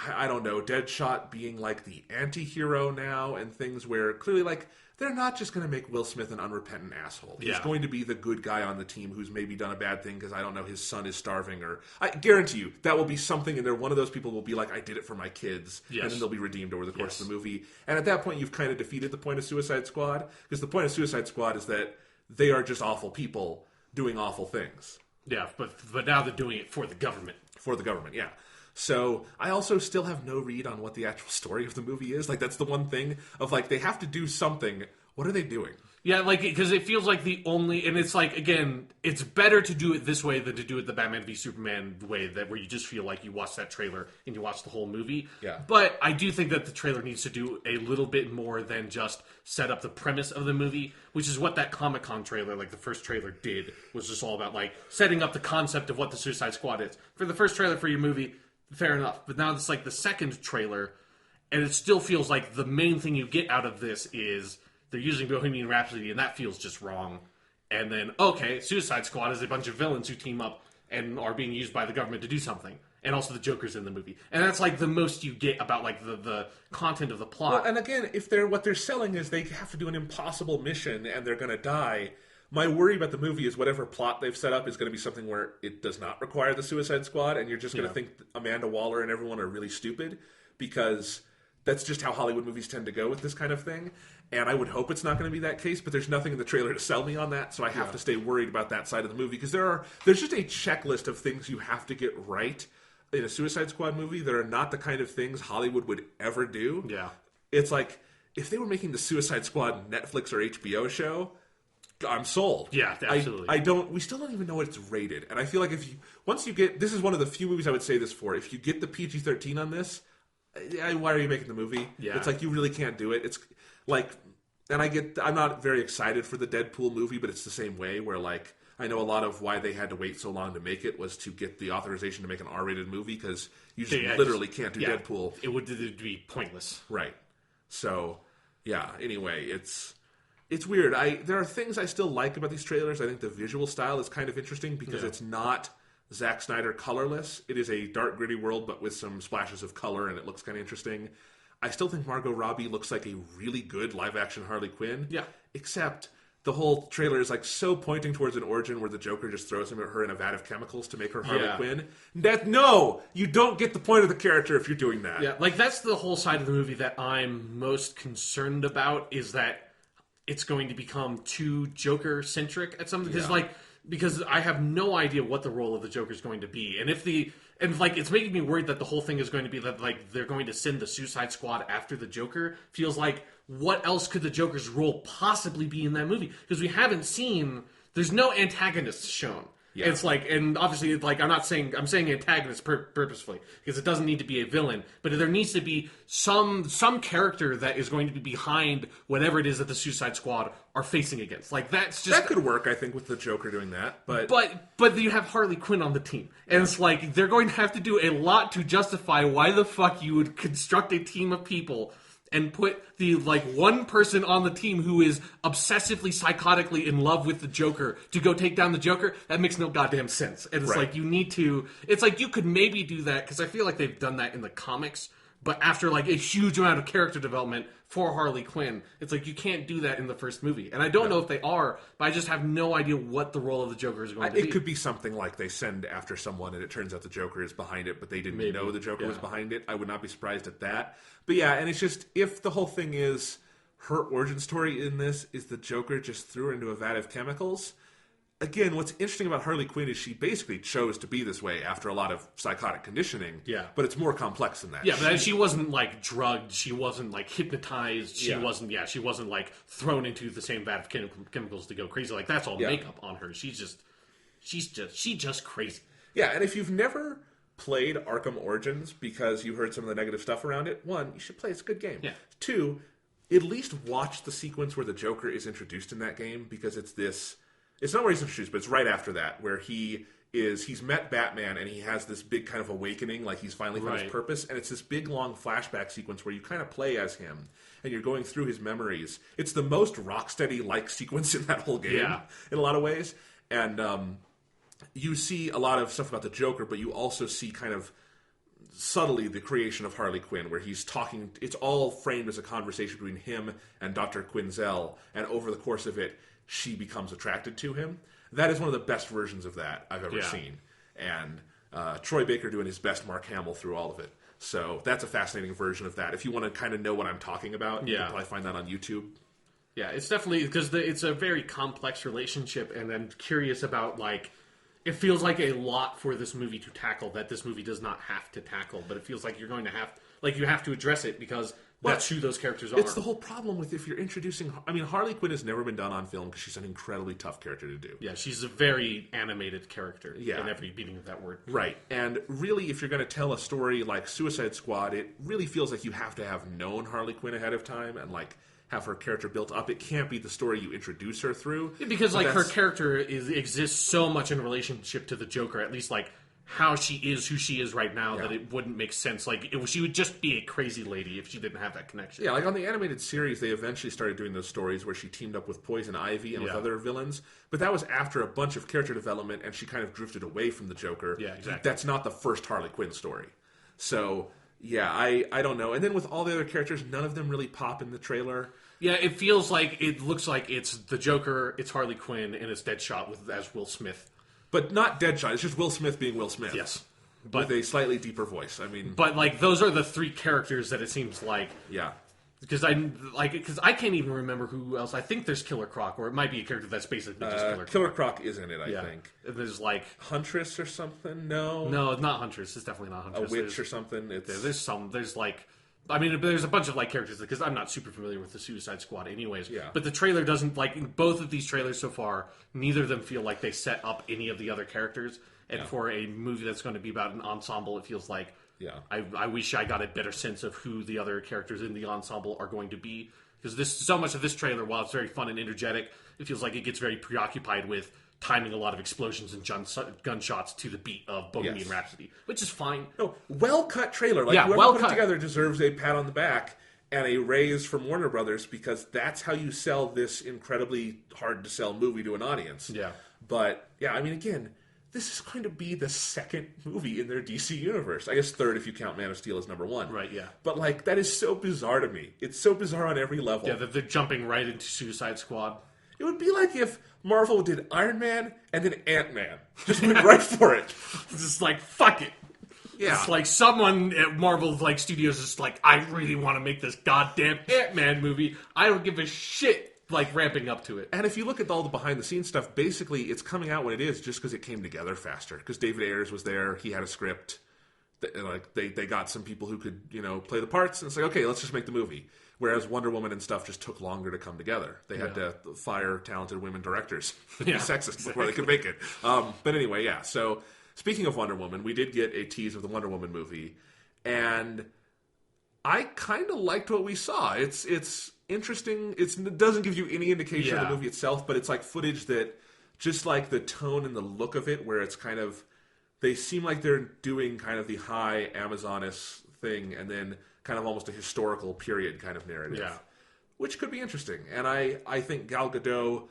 I don't know, Deadshot being, the anti-hero now and things where clearly, they're not just going to make Will Smith an unrepentant asshole. He's going to be the good guy on the team who's maybe done a bad thing because, I don't know, his son is starving. Or I guarantee you that will be something, and one of those people will be like, I did it for my kids. Yes. And then they'll be redeemed over the course of the movie. And at that point, you've kind of defeated the point of Suicide Squad because the point of Suicide Squad is that they are just awful people doing awful things. Yeah, but now they're doing it for the government. For the government, yeah. So I also still have no read on what the actual story of the movie is. That's the one thing of they have to do something. What are they doing? Yeah, because it feels like the only, and it's again, it's better to do it this way than to do it the Batman v Superman way, where you just feel like you watch that trailer and you watch the whole movie. Yeah. But I do think that the trailer needs to do a little bit more than just set up the premise of the movie, which is what that Comic-Con trailer, the first trailer did, was just all about setting up the concept of what the Suicide Squad is. For the first trailer for your movie, fair enough. But now it's the second trailer, and it still feels like the main thing you get out of this is they're using Bohemian Rhapsody, and that feels just wrong. And then, okay, Suicide Squad is a bunch of villains who team up and are being used by the government to do something. And also the Joker's in the movie. And that's the most you get about the content of the plot. Well, and again, if what they're selling is they have to do an impossible mission and they're going to die, my worry about the movie is whatever plot they've set up is going to be something where it does not require the Suicide Squad, and you're just going to think Amanda Waller and everyone are really stupid because that's just how Hollywood movies tend to go with this kind of thing. And I would hope it's not going to be that case, but there's nothing in the trailer to sell me on that, so I have to stay worried about that side of the movie because there's just a checklist of things you have to get right in a Suicide Squad movie that are not the kind of things Hollywood would ever do. Yeah. It's if they were making the Suicide Squad Netflix or HBO show, I'm sold. Yeah, absolutely. We still don't even know what it's rated. And I feel like once you get, this is one of the few movies I would say this for, if you get the PG-13 on this, why are you making the movie? Yeah. It's you really can't do it. It's and I'm not very excited for the Deadpool movie, but it's the same way where I know a lot of why they had to wait so long to make it was to get the authorization to make an R-rated movie because you just literally can't do Deadpool. It would be pointless. Right. So, yeah, anyway, it's weird. There are things I still like about these trailers. I think the visual style is kind of interesting because it's not Zack Snyder colorless. It is a dark, gritty world, but with some splashes of color, and it looks kind of interesting. I still think Margot Robbie looks like a really good live-action Harley Quinn. Yeah. Except the whole trailer is so pointing towards an origin where the Joker just throws her in a vat of chemicals to make her Harley Quinn. No! You don't get the point of the character if you're doing that. Yeah, that's the whole side of the movie that I'm most concerned about is that it's going to become too Joker-centric at some because I have no idea what the role of the Joker is going to be. And it's making me worried that the whole thing is going to be that they're going to send the Suicide Squad after the Joker. Feels like what else could the Joker's role possibly be in that movie? Because we haven't seen, there's no antagonists shown. Yeah. It's like, and obviously, like, I'm saying antagonist purposefully, because it doesn't need to be a villain, but there needs to be some character that is going to be behind whatever it is that the Suicide Squad are facing against. Like, that's just... That could work, I think, with the Joker doing that, but... But you have Harley Quinn on the team, and it's like, they're going to have to do a lot to justify why the fuck you would construct a team of people and put the, like, one person on the team who is obsessively, psychotically in love with the Joker to go take down the Joker. That makes no goddamn sense. And it's like, you need to... It's like, you could maybe do that, because I feel like they've done that in the comics, but after, like, a huge amount of character development for Harley Quinn, it's like, you can't do that in the first movie. And I don't know if they are, but I just have no idea what the role of the Joker is going to be. It could be something like they send after someone and it turns out the Joker is behind it, but they didn't know the Joker was behind it. I would not be surprised at that. But yeah, and it's just, if the whole thing is her origin story in this is the Joker just threw her into a vat of chemicals... Again, what's interesting about Harley Quinn is she basically chose to be this way after a lot of psychotic conditioning. Yeah. But it's more complex than that. Yeah, but she wasn't, like, drugged. She wasn't, like, hypnotized. She wasn't, like, thrown into the same vat of chemicals to go crazy. Like, that's all makeup on her. She's just crazy. Yeah, and if you've never played Arkham Origins because you heard some of the negative stuff around it, one, you should play it. It's a good game. Yeah. Two, at least watch the sequence where the Joker is introduced in that game, because it's this... It's not where he's introduced, but it's right after that, where he's met Batman and he has this big kind of awakening, like he's finally found his purpose, and it's this big long flashback sequence where you kind of play as him and you're going through his memories. It's the most Rocksteady-like sequence in that whole game in a lot of ways, and you see a lot of stuff about the Joker, but you also see kind of subtly the creation of Harley Quinn, where he's talking. It's all framed as a conversation between him and Dr. Quinzel, and over the course of it, she becomes attracted to him. That is one of the best versions of that I've ever seen. And Troy Baker doing his best Mark Hamill through all of it. So that's a fascinating version of that. If you want to kind of know what I'm talking about, you can probably find that on YouTube. Yeah, it's definitely, because it's a very complex relationship, and I'm curious about, like, it feels like a lot for this movie to tackle that this movie does not have to tackle, but it feels like you're going to have, like, you have to address it because... That's who those characters are. It's the whole problem with if you're introducing... I mean, Harley Quinn has never been done on film because she's an incredibly tough character to do. Yeah, she's a very animated character in every meaning of that word. Right. And really, if you're going to tell a story like Suicide Squad, it really feels like you have to have known Harley Quinn ahead of time and, like, have her character built up. It can't be the story you introduce her through. Yeah, because, like, her character exists so much in relationship to the Joker, at least, like... how she is who she is right now, that it wouldn't make sense. Like, she would just be a crazy lady if she didn't have that connection. Yeah, like on the animated series, they eventually started doing those stories where she teamed up with Poison Ivy and with other villains. But that was after a bunch of character development, and she kind of drifted away from the Joker. Yeah, exactly. That's not the first Harley Quinn story. So, yeah, I don't know. And then with all the other characters, none of them really pop in the trailer. Yeah, it feels like, it looks like it's the Joker, it's Harley Quinn, and it's Deadshot as Will Smith. But not Deadshot. It's just Will Smith being Will Smith. Yes. But, with a slightly deeper voice. I mean... But, like, those are the three characters that it seems like... Yeah. Because I can't even remember who else. I think there's Killer Croc, or it might be a character that's basically just Killer Croc. Killer Croc is in it, I think. And there's, like... Huntress or something? No. No, not Huntress. It's definitely not Huntress. A witch or something? There's, like... I mean, there's a bunch of, like, characters, because I'm not super familiar with the Suicide Squad anyways. Yeah. But the trailer doesn't, like, in both of these trailers so far, neither of them feel like they set up any of the other characters. And for a movie that's going to be about an ensemble, it feels like I wish I got a better sense of who the other characters in the ensemble are going to be. Because so much of this trailer, while it's very fun and energetic, it feels like it gets very preoccupied with timing a lot of explosions and gunshots to the beat of Bohemian Rhapsody, which is fine. No, well-cut trailer. Like, whoever put it together deserves a pat on the back and a raise from Warner Brothers, because that's how you sell this incredibly hard-to-sell movie to an audience. Yeah. But, yeah, I mean, again, this is going to be the second movie in their DC universe. I guess third if you count Man of Steel as number one. Right, yeah. But, like, that is so bizarre to me. It's so bizarre on every level. Yeah, that they're jumping right into Suicide Squad. It would be like if Marvel did Iron Man and then Ant-Man. Just went right for it. It's just like, fuck it. Yeah. It's like someone at Marvel like Studios is like, I really want to make this goddamn Ant-Man movie. I don't give a shit, like, ramping up to it. And if you look at all the behind-the-scenes stuff, basically it's coming out when it is just because it came together faster. Because David Ayers was there. He had a script. they got some people who could play the parts, and it's like, okay, let's just make the movie. Whereas Wonder Woman and stuff just took longer to come together. They had to fire talented women directors and be sexist before they could make it. But anyway, yeah. So speaking of Wonder Woman, we did get a tease of the Wonder Woman movie, and I kind of liked what we saw. It's interesting. It doesn't give you any indication of the movie itself, but it's like footage that just like the tone and the look of it, where it's kind of, they seem like they're doing kind of the high Amazoness thing, and then kind of almost a historical period kind of narrative, which could be interesting. And I think Gal Gadot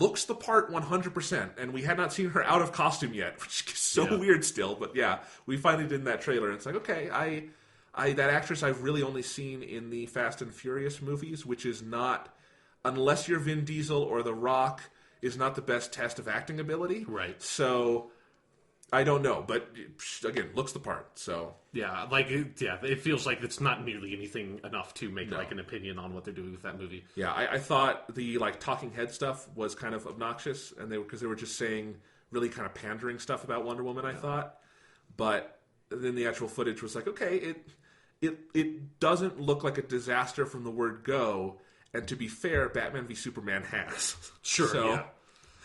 looks the part 100%, and we had not seen her out of costume yet, which is so weird still. But yeah, we finally did in that trailer, and it's like, okay, I that actress I've really only seen in the Fast and Furious movies, which is not, unless you're Vin Diesel or The Rock, is not the best test of acting ability. Right. So I don't know, but again, looks the part. So it feels like it's not nearly anything enough to make like an opinion on what they're doing with that movie. Yeah, I thought the like talking head stuff was kind of obnoxious, and because they were just saying really kind of pandering stuff about Wonder Woman. I thought, but then the actual footage was like, okay, it doesn't look like a disaster from the word go. And to be fair, Batman v Superman has. Sure, so,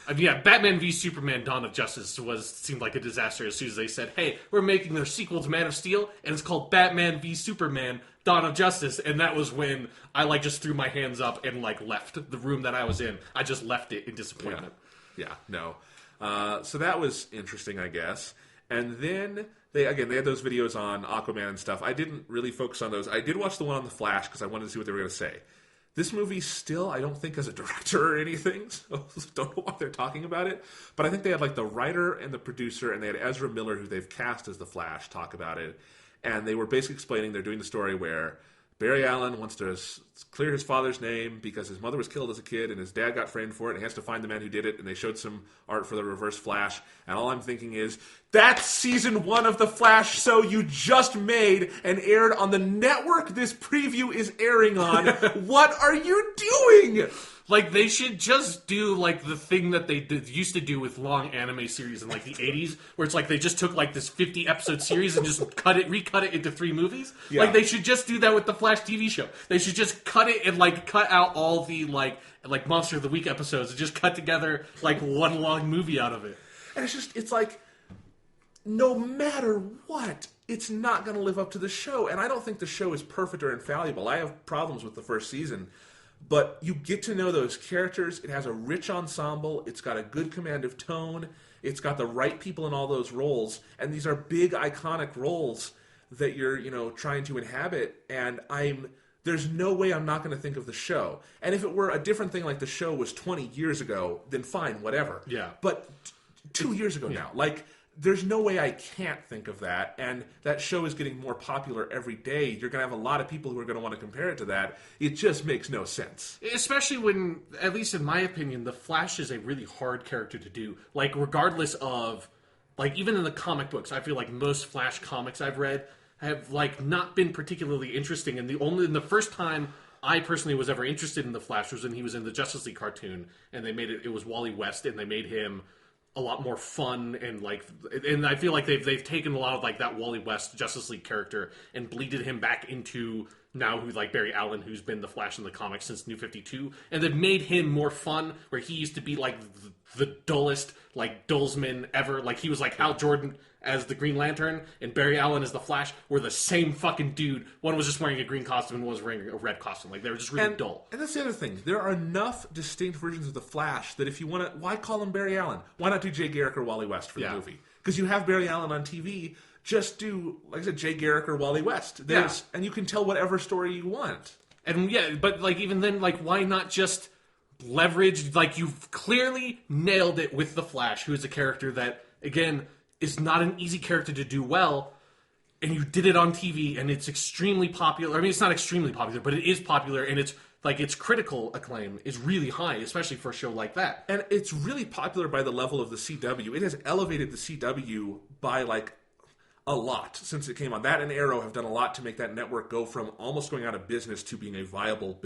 Batman v Superman Dawn of Justice seemed like a disaster as soon as they said, hey, we're making their sequel to Man of Steel, and it's called Batman v Superman Dawn of Justice. And that was when I just threw my hands up and left the room that I was in. I just left it in disappointment. So that was interesting, I guess. And then they had those videos on Aquaman and stuff. I didn't really focus on those. I did watch the one on The Flash because I wanted to see what they were going to say. This movie still, I don't think, has a director or anything, so don't know why they're talking about it. But I think they had the writer and the producer, and they had Ezra Miller, who they've cast as the Flash, talk about it. And they were basically explaining they're doing the story where Barry Allen wants to clear his father's name because his mother was killed as a kid and his dad got framed for it, and he has to find the man who did it. And they showed some art for the Reverse Flash. And all I'm thinking is, that's season 1 of The Flash, so you just made and aired on the network this preview is airing on. What are you doing? They should just do, the thing that they used to do with long anime series in, the 80s, where it's they just took, this 50-episode series and just recut it into 3 movies. Yeah. They should just do that with the Flash TV show. They should just cut it and, cut out all the, Monster of the Week episodes and just cut together, one long movie out of it. And it's no matter what, it's not going to live up to the show. And I don't think the show is perfect or infallible. I have problems with the first season. But you get to know those characters. It has a rich ensemble. It's got a good command of tone. It's got the right people in all those roles. And these are big, iconic roles that you're, trying to inhabit. And there's no way I'm not going to think of the show. And if it were a different thing, like the show was 20 years ago, then fine, whatever. Yeah. But 2 years ago now, there's no way I can't think of that, and that show is getting more popular every day. You're going to have a lot of people who are going to want to compare it to that. It just makes no sense. Especially when, at least in my opinion, the Flash is a really hard character to do. Regardless of, even in the comic books, I feel like most Flash comics I've read have, not been particularly interesting. And the first time I personally was ever interested in the Flash was when he was in the Justice League cartoon, and they made it was Wally West, and they made him a lot more fun, and I feel like they've taken a lot of that Wally West Justice League character and bleeded him back into now who Barry Allen, who's been the Flash in the comics since New 52, and they've made him more fun, where he used to be the dullest dullsman ever. He was Hal Jordan as the Green Lantern, and Barry Allen as the Flash were the same fucking dude. One was just wearing a green costume, and one was wearing a red costume. They were just really dull. And that's the other thing. There are enough distinct versions of the Flash that if you want to, why call him Barry Allen? Why not do Jay Garrick or Wally West for the movie? Because you have Barry Allen on TV. Just do, like I said, Jay Garrick or Wally West. And you can tell whatever story you want. And but even then, why not just leverage? You've clearly nailed it with the Flash, who is a character that, again, is not an easy character to do well, and you did it on TV, and it's extremely popular. I mean, it's not extremely popular, but it is popular, and it's its critical acclaim is really high, especially for a show like that. And it's really popular by the level of the CW. It has elevated the CW by a lot since it came on. That and Arrow have done a lot to make that network go from almost going out of business to being a viable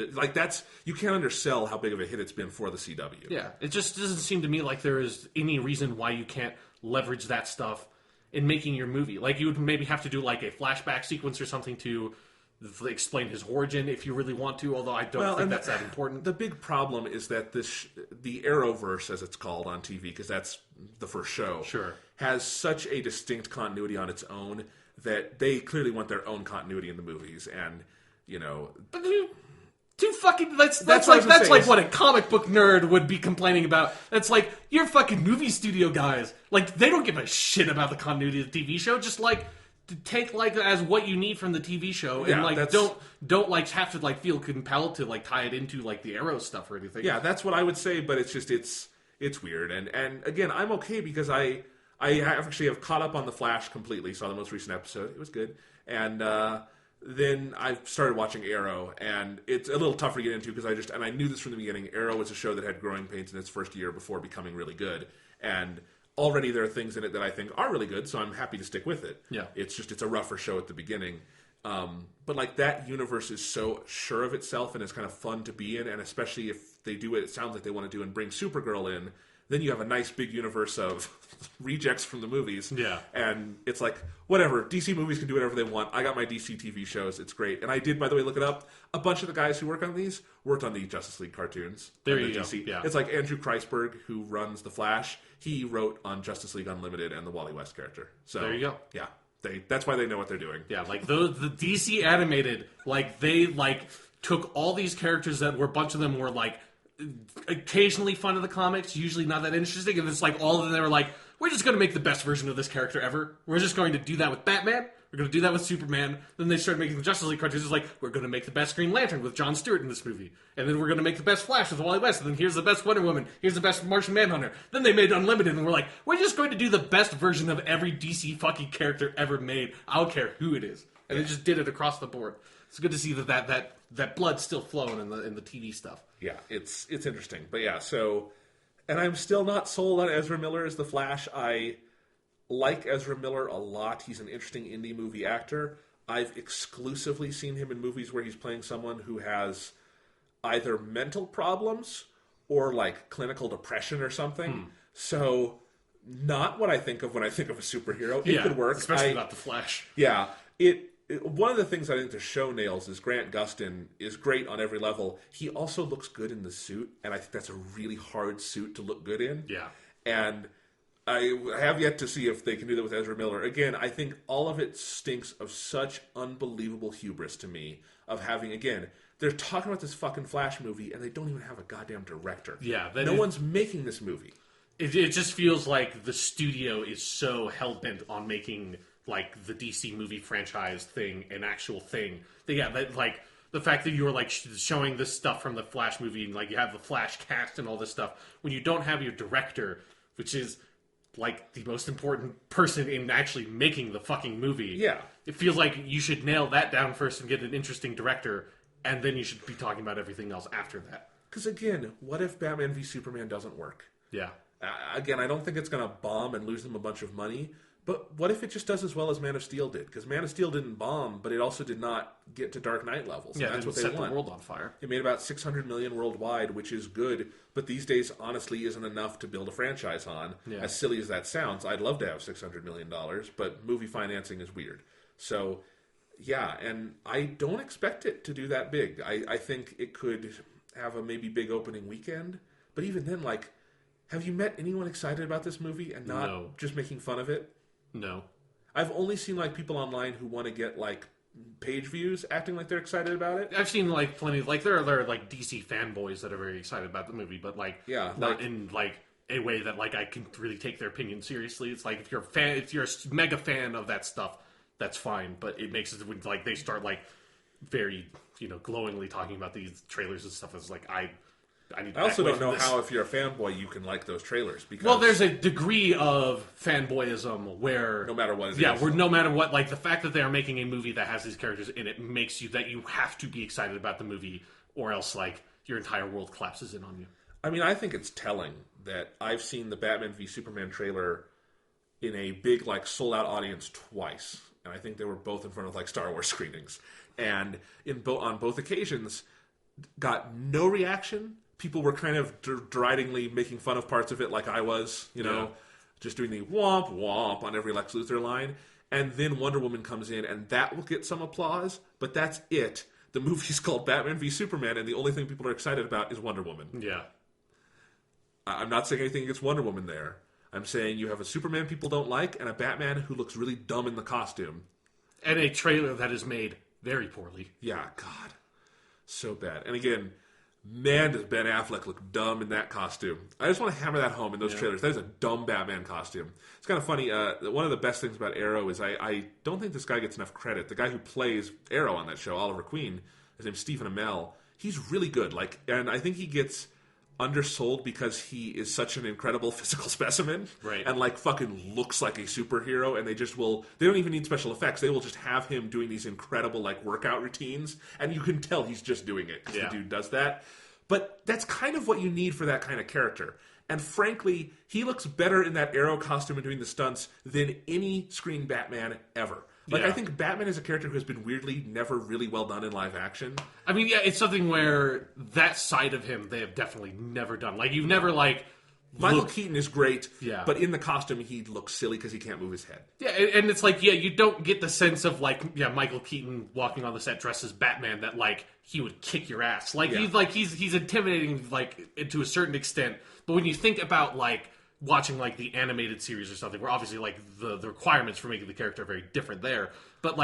you can't undersell how big of a hit it's been for the CW. Yeah, it just doesn't seem to me like there is any reason why you can't leverage that stuff in making your movie. Like, you would maybe have to do like a flashback sequence or something to explain his origin if you really want to, although I don't think that's that important. The big problem is that the Arrowverse, as it's called on TV, because that's the first show, has such a distinct continuity on its own that they clearly want their own continuity in the movies, and But too fucking. That's like what a comic book nerd would be complaining about. That's like, you're fucking movie studio guys. Like, they don't give a shit about the continuity of the TV show. Just like, take like as what you need from the TV show, and like don't like have to like feel compelled to like tie it into like the Arrow stuff or anything. Yeah, that's what I would say. But it's just it's weird, and again, I'm okay because I actually have caught up on The Flash completely. Saw the most recent episode; it was good, and then I started watching Arrow, and it's a little tougher to get into because I knew this from the beginning. Arrow was a show that had growing pains in its first year before becoming really good, and already there are things in it that I think are really good, so I'm happy to stick with it. Yeah. It's a rougher show at the beginning. But like that universe is so sure of itself and it's kind of fun to be in, and especially if they do what it sounds like they want to do and bring Supergirl in, then you have a nice big universe of rejects from the movies. Yeah. And it's like, whatever, DC movies can do whatever they want. I got my DC TV shows, it's great. And I did, by the way, look it up. A bunch of the guys who work on these worked on the Justice League cartoons. There you go. DC. Yeah. It's like Andrew Kreisberg, who runs The Flash. He wrote on Justice League Unlimited and the Wally West character. So there you go. Yeah. That's why they know what they're doing. Yeah, like the DC animated, like they like took all these characters that were, a bunch of them were like occasionally fun of the comics, usually not that interesting, and it's like all of them, they were like, we're just going to make the best version of this character ever. We're just going to do that with Batman. We're going to do that with Superman. Then they started making the Justice League cartoons. It's like, we're going to make the best Green Lantern with Jon Stewart in this movie. And then we're going to make the best Flash with Wally West. And then here's the best Wonder Woman. Here's the best Martian Manhunter. Then they made Unlimited, and we're like, we're just going to do the best version of every DC fucking character ever made. I don't care who it is. And they just did it across the board. It's good to see that blood's still flowing in the TV stuff. Yeah, it's interesting. But yeah, so, and I'm still not sold on Ezra Miller as the Flash. I like Ezra Miller a lot. He's an interesting indie movie actor. I've exclusively seen him in movies where he's playing someone who has either mental problems or like clinical depression or something. So not what I think of when I think of a superhero. It could work. Especially not the Flash. Yeah. One of the things I think the show nails is Grant Gustin is great on every level. He also looks good in the suit, and I think that's a really hard suit to look good in. Yeah. And I have yet to see if they can do that with Ezra Miller. Again, I think all of it stinks of such unbelievable hubris to me of having, again, they're talking about this fucking Flash movie, and they don't even have a goddamn director. Yeah. No one's making this movie. It just feels like the studio is so hell-bent on making like the DC movie franchise thing an actual thing. Like the fact that you were like showing this stuff from the Flash movie, and like you have the Flash cast and all this stuff, when you don't have your director, which is like the most important person in actually making the fucking movie. Yeah. It feels like you should nail that down first and get an interesting director, and then you should be talking about everything else after that. Because again, what if Batman v Superman doesn't work? Yeah. Again, I don't think it's going to bomb and lose them a bunch of money. But what if it just does as well as Man of Steel did? Because Man of Steel didn't bomb, but it also did not get to Dark Knight levels. Yeah, that's what they set want. the world on fire. It made about $600 million worldwide, which is good, but these days, honestly, isn't enough to build a franchise on. Yeah. As silly as that sounds, I'd love to have $600 million, but movie financing is weird. So, yeah, and I don't expect it to do that big. I think it could have a maybe big opening weekend, but even then, like, have you met anyone excited about this movie and not just making fun of it? No. I've only seen like people online who want to get like page views acting like they're excited about it. I've seen like plenty, like there are like DC fanboys that are very excited about the movie, but like not in like a way that like I can really take their opinion seriously. It's like if you're a mega fan of that stuff, that's fine, but it makes it when like they start like very glowingly talking about these trailers and stuff. It's like I also don't know how, if you're a fanboy, you can like those trailers. Because there's a degree of fanboyism where no matter what it is. Where no matter what, like the fact that they are making a movie that has these characters in it makes you that you have to be excited about the movie, or else like your entire world collapses in on you. I mean, I think it's telling that I've seen the Batman v Superman trailer in a big like sold out audience twice, and I think they were both in front of like Star Wars screenings, and on both occasions got no reaction. People were kind of deridingly making fun of parts of it, like I was, just doing the womp womp on every Lex Luthor line. And then Wonder Woman comes in, and that will get some applause, but that's it. The movie's called Batman v Superman, and the only thing people are excited about is Wonder Woman. Yeah. I'm not saying anything against Wonder Woman there. I'm saying you have a Superman people don't like, and a Batman who looks really dumb in the costume. And a trailer that is made very poorly. Yeah, God. So bad. And again, man, does Ben Affleck look dumb in that costume. I just want to hammer that home in those trailers. That is a dumb Batman costume. It's kind of funny. One of the best things about Arrow is I don't think this guy gets enough credit. The guy who plays Arrow on that show, Oliver Queen, his name's Stephen Amell. He's really good. And I think he gets undersold because he is such an incredible physical specimen, right? And fucking looks like a superhero, and they don't even need special effects. They will just have him doing these incredible workout routines, and you can tell he's just doing it because the dude does that. But that's kind of what you need for that kind of character. And frankly, he looks better in that Arrow costume and doing the stunts than any screen Batman ever. I think Batman is a character who has been weirdly never really well done in live action. I mean, yeah, it's something where that side of him they have definitely never done. You've never Michael Keaton is great, yeah, but in the costume he looks silly because he can't move his head. Yeah, and it's you don't get the sense of Michael Keaton walking on the set dressed as Batman that he would kick your ass. He's intimidating to a certain extent, but when you think about watching the animated series or something, where obviously the requirements for making the character are very different there, but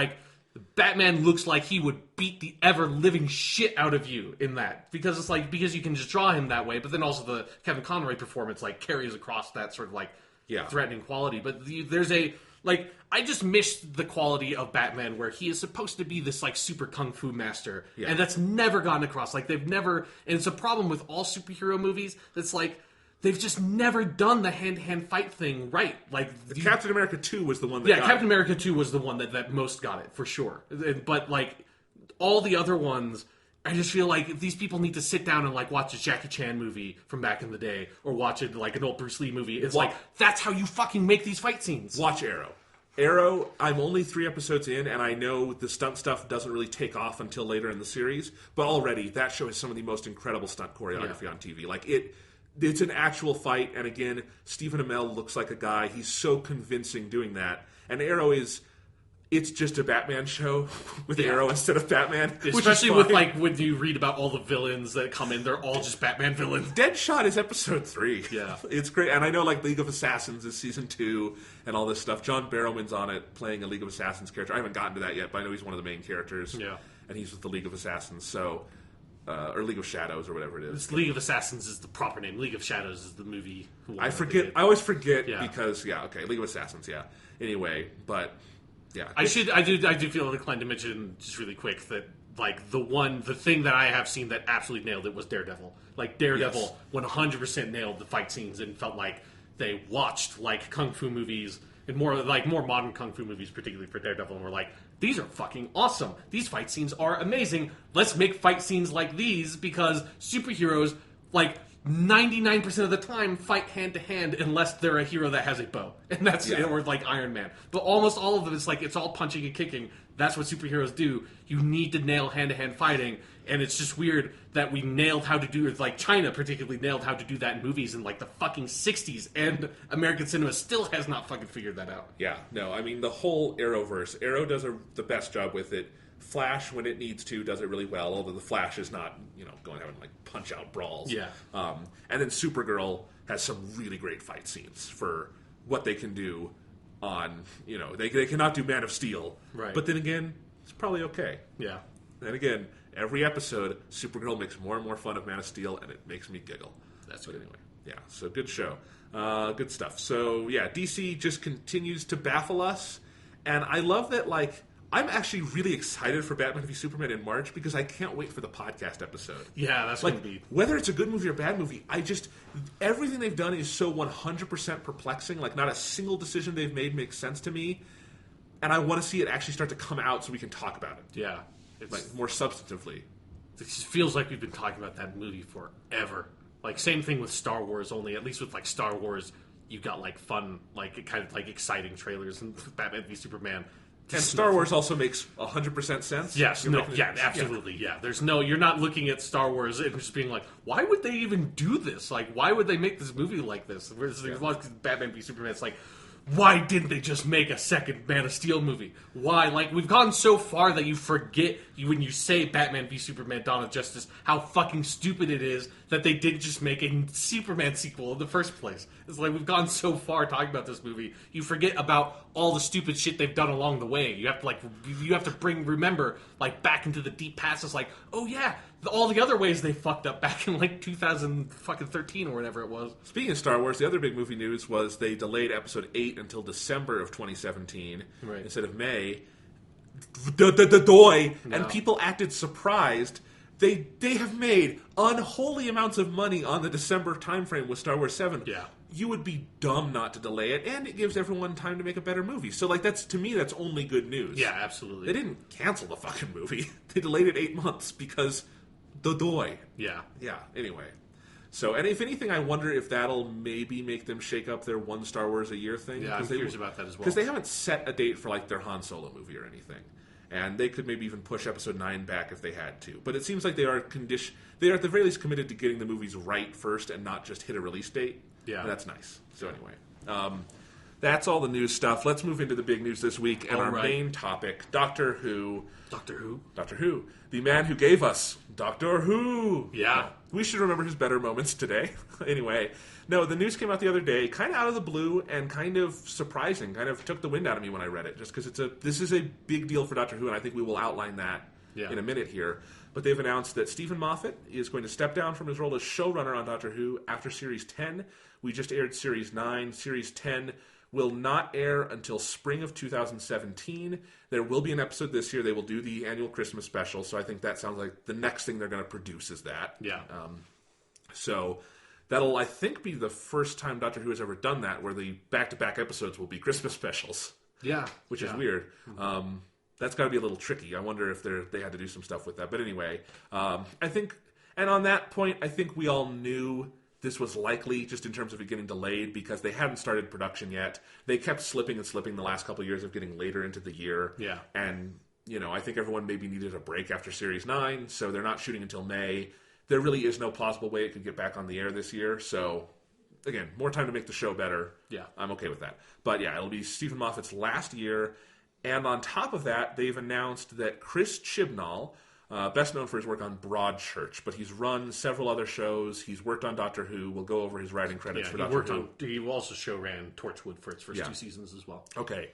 Batman looks like he would beat the ever living shit out of you in that, because it's because you can just draw him that way, but then also the Kevin Conroy performance carries across that sort of threatening quality. But there's a I just miss the quality of Batman where he is supposed to be this super kung fu master, and that's never gotten across. They've never, and it's a problem with all superhero movies. That's they've just never done the hand-to-hand fight thing right. Captain America 2 was the one that got Captain it. America 2 was the one that most got it, for sure. But, all the other ones, I just feel these people need to sit down and, watch a Jackie Chan movie from back in the day, or watch it, an old Bruce Lee movie. It's that's how you fucking make these fight scenes. Watch Arrow. Arrow, I'm only 3 episodes in, and I know the stunt stuff doesn't really take off until later in the series, but already, that show has some of the most incredible stunt choreography on TV. It's an actual fight, and again, Stephen Amell looks like a guy. He's so convincing doing that. And Arrow it's just a Batman show with Arrow instead of Batman. Especially with, when you read about all the villains that come in, they're all just Batman villains. Deadshot is episode 3. Yeah. It's great. And I know, League of Assassins is season 2 and all this stuff. John Barrowman's on it, playing a League of Assassins character. I haven't gotten to that yet, but I know he's one of the main characters. Yeah. And he's with the League of Assassins, so... or League of Shadows, or whatever it is. This League of Assassins is the proper name. League of Shadows is the movie. I forget. I always forget because League of Assassins. Yeah. Anyway, but yeah, I do feel inclined to mention just really quick that the thing that I have seen that absolutely nailed it was Daredevil. Daredevil 100% nailed the fight scenes and felt like they watched kung fu movies and more modern kung fu movies, particularly for Daredevil, and were these are fucking awesome. These fight scenes are amazing. Let's make fight scenes like these, because superheroes, 99% of the time, fight hand to hand unless they're a hero that has a bow. And that's, or Iron Man. But almost all of them, it's all punching and kicking. That's what superheroes do. You need to nail hand to hand fighting. And it's just weird that we nailed how to do it. China particularly nailed how to do that in movies in the fucking 60s. And American cinema still has not fucking figured that out. Yeah, no, I mean, the whole Arrowverse. Arrow does the best job with it. Flash, when it needs to, does it really well, although the Flash is not, going having punch-out brawls. Yeah. And then Supergirl has some really great fight scenes for what they can do on, they cannot do Man of Steel. Right. But then again, it's probably okay. Yeah. And again, every episode, Supergirl makes more and more fun of Man of Steel, and it makes me giggle. That's but good. anyway, yeah, so good show. Good stuff. So, yeah, DC just continues to baffle us, and I love that, I'm actually really excited for Batman v Superman in March because I can't wait for the podcast episode. Yeah, that's going to be... Whether it's a good movie or bad movie, everything they've done is so 100% perplexing. Not a single decision they've made makes sense to me. And I want to see it actually start to come out so we can talk about it. Yeah. More substantively. It just feels like we've been talking about that movie forever. Same thing with Star Wars, only at least with Star Wars, you got fun, kind of exciting trailers, and Batman v Superman, And Star Wars also makes 100% sense. Yes, absolutely, yeah. There's you're not looking at Star Wars and just being like, why would they even do this? Like, why would they make this movie like this? Whereas Batman v Superman, it's like, why didn't they just make a second Man of Steel movie? Why? Like, we've gone so far that you forget, when you say Batman v Superman Dawn of Justice, how fucking stupid it is that they did just make a Superman sequel in the first place. It's like, we've gone so far talking about this movie, you forget about all the stupid shit they've done along the way. You have to remember, like, back into the deep past. It's like, oh yeah, all the other ways they fucked up back in, like, 2013 or whatever it was. Speaking of Star Wars, the other big movie news was they delayed Episode 8 until December of 2017 instead of May. And people acted surprised. They have made unholy amounts of money on the December timeframe with Star Wars 7. Yeah. You would be dumb not to delay it, and it gives everyone time to make a better movie. So, like, to me, that's only good news. Yeah, absolutely. They didn't cancel the fucking movie. They delayed it 8 months because Yeah. Yeah, anyway. So, and if anything, I wonder if that'll maybe make them shake up their one Star Wars a year thing. Yeah, I'm curious about that as well. Because they haven't set a date for, like, their Han Solo movie or anything. And they could maybe even push Episode 9 back if they had to. But it seems like they are at the very least committed to getting the movies right first and not just hit a release date. Yeah. And that's nice. So anyway, that's all the news stuff. Let's move into the big news this week and main topic, Doctor Who. Doctor Who. The man who gave us Doctor Who. Yeah. We should remember his better moments today. Anyway, no, the news came out the other day, kind of out of the blue and kind of surprising. Kind of took the wind out of me when I read it, just because this is a big deal for Doctor Who, and I think we will outline that in a minute here. But they've announced that Stephen Moffat is going to step down from his role as showrunner on Doctor Who after Series 10. We just aired Series 9. Series 10 will not air until spring of 2017. There will be an episode this year. They will do the annual Christmas special, so I think that sounds like the next thing they're going to produce is that. Yeah. So that'll, I think, be the first time Doctor Who has ever done that, where the back-to-back episodes will be Christmas specials. Yeah. Which is weird. That's got to be a little tricky. I wonder if they had to do some stuff with that. But anyway, I think, and on that point, I think we all knew this was likely, just in terms of it getting delayed, because they hadn't started production yet. They kept slipping the last couple of years of getting later into the year. Yeah. And, I think everyone maybe needed a break after Series 9, so they're not shooting until May. There really is no plausible way it could get back on the air this year, so again, more time to make the show better. Yeah. I'm okay with that. But yeah, it'll be Stephen Moffat's last year. And on top of that, they've announced that Chris Chibnall, best known for his work on Broadchurch, but he's run several other shows. He's worked on Doctor Who. We'll go over his writing credits for Doctor Who. He also ran Torchwood for its first 2 seasons as well. Okay.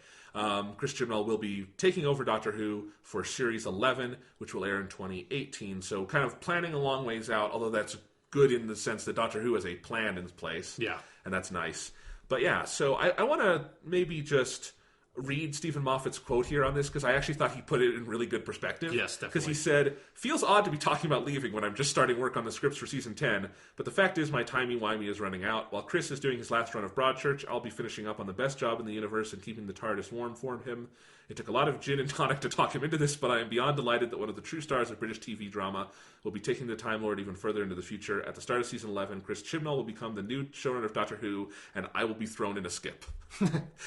Chris Chibnall will be taking over Doctor Who for Series 11, which will air in 2018. So kind of planning a long ways out, although that's good in the sense that Doctor Who has a plan in place. Yeah. And that's nice. But yeah, so I want to maybe just read Stephen Moffat's quote here on this, because I actually thought he put it in really good perspective. Yes, definitely. Because he said, "Feels odd to be talking about leaving when I'm just starting work on the scripts for Season 10, but the fact is my timey-wimey is running out. While Chris is doing his last run of Broadchurch, I'll be finishing up on the best job in the universe and keeping the TARDIS warm for him. It took a lot of gin and tonic to talk him into this, but I am beyond delighted that one of the true stars of British TV drama will be taking the Time Lord even further into the future. At the start of Season 11, Chris Chibnall will become the new showrunner of Doctor Who, and I will be thrown in a skip."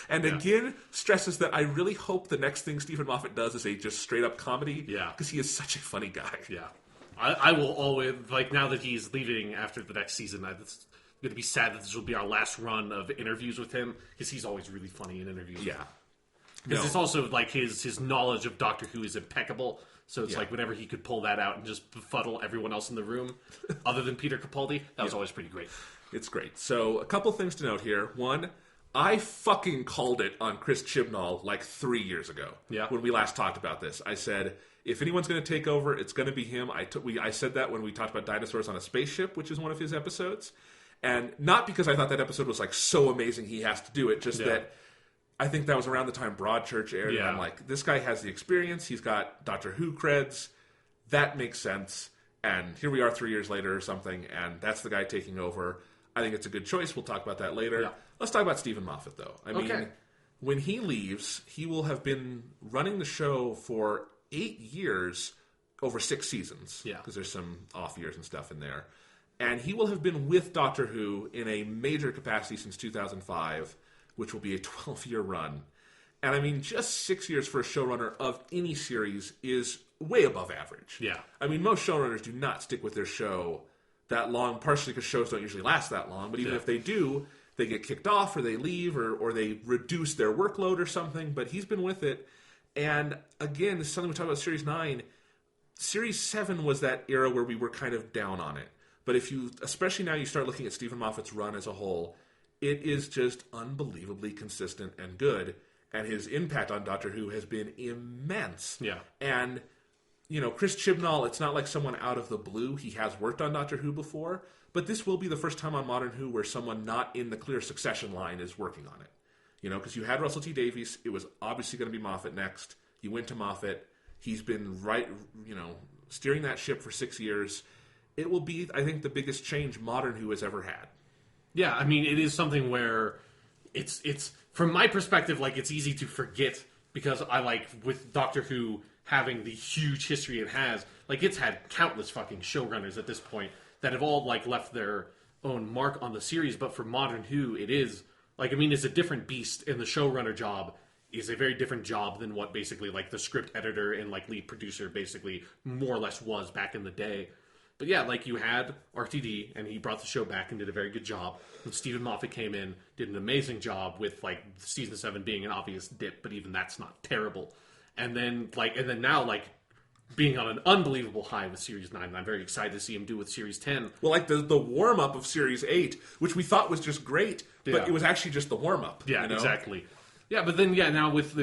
And again, stresses that I really hope the next thing Stephen Moffat does is a just straight-up comedy, because he is such a funny guy. Yeah. I will always, like, now that he's leaving after the next season, it's going to be sad that this will be our last run of interviews with him, because he's always really funny in interviews. Yeah. Because it's also, like, his knowledge of Doctor Who is impeccable. So it's like whenever he could pull that out and just befuddle everyone else in the room, other than Peter Capaldi, that was always pretty great. It's great. So a couple things to note here. One, I fucking called it on Chris Chibnall like 3 years ago. Yeah. When we last talked about this. I said, if anyone's going to take over, it's going to be him. I said that when we talked about Dinosaurs on a Spaceship, which is one of his episodes. And not because I thought that episode was like so amazing he has to do it, just that I think that was around the time Broadchurch aired, and I'm like, this guy has the experience, he's got Doctor Who creds, that makes sense, and here we are 3 years later or something, and that's the guy taking over. I think it's a good choice, we'll talk about that later. Yeah. Let's talk about Stephen Moffat, though. I mean, when he leaves, he will have been running the show for 8 years, over 6 seasons, because there's some off years and stuff in there, and he will have been with Doctor Who in a major capacity since 2005, which will be a 12-year run. And I mean, just 6 years for a showrunner of any series is way above average. Yeah. I mean, most showrunners do not stick with their show that long, partially because shows don't usually last that long. But even if they do, they get kicked off or they leave or they reduce their workload or something. But he's been with it. And again, this is something we talk about Series 9. Series 7 was that era where we were kind of down on it. But if you, especially now you start looking at Stephen Moffat's run as a whole, it is just unbelievably consistent and good. And his impact on Doctor Who has been immense. Yeah. And, you know, Chris Chibnall, it's not like someone out of the blue. He has worked on Doctor Who before. But this will be the first time on Modern Who where someone not in the clear succession line is working on it. You know, because you had Russell T Davies. It was obviously going to be Moffat next. You went to Moffat. He's been steering that ship for 6 years. It will be, I think, the biggest change Modern Who has ever had. Yeah, I mean, it is something where it's from my perspective, like, it's easy to forget because I like, with Doctor Who having the huge history it has, like, it's had countless fucking showrunners at this point that have all, like, left their own mark on the series. But for Modern Who, it is, like, I mean, it's a different beast, and the showrunner job is a very different job than what basically, like, the script editor and, like, lead producer basically more or less was back in the day. But yeah, like, you had RTD, and he brought the show back and did a very good job. And Stephen Moffat came in, did an amazing job with, like, season 7 being an obvious dip, but even that's not terrible. And then now, being on an unbelievable high with Series 9, and I'm very excited to see him do with Series 10. Well, like the warm-up of Series 8, which we thought was just great, but it was actually just the warm-up. Yeah, you know? Exactly. Yeah, but then, yeah, now with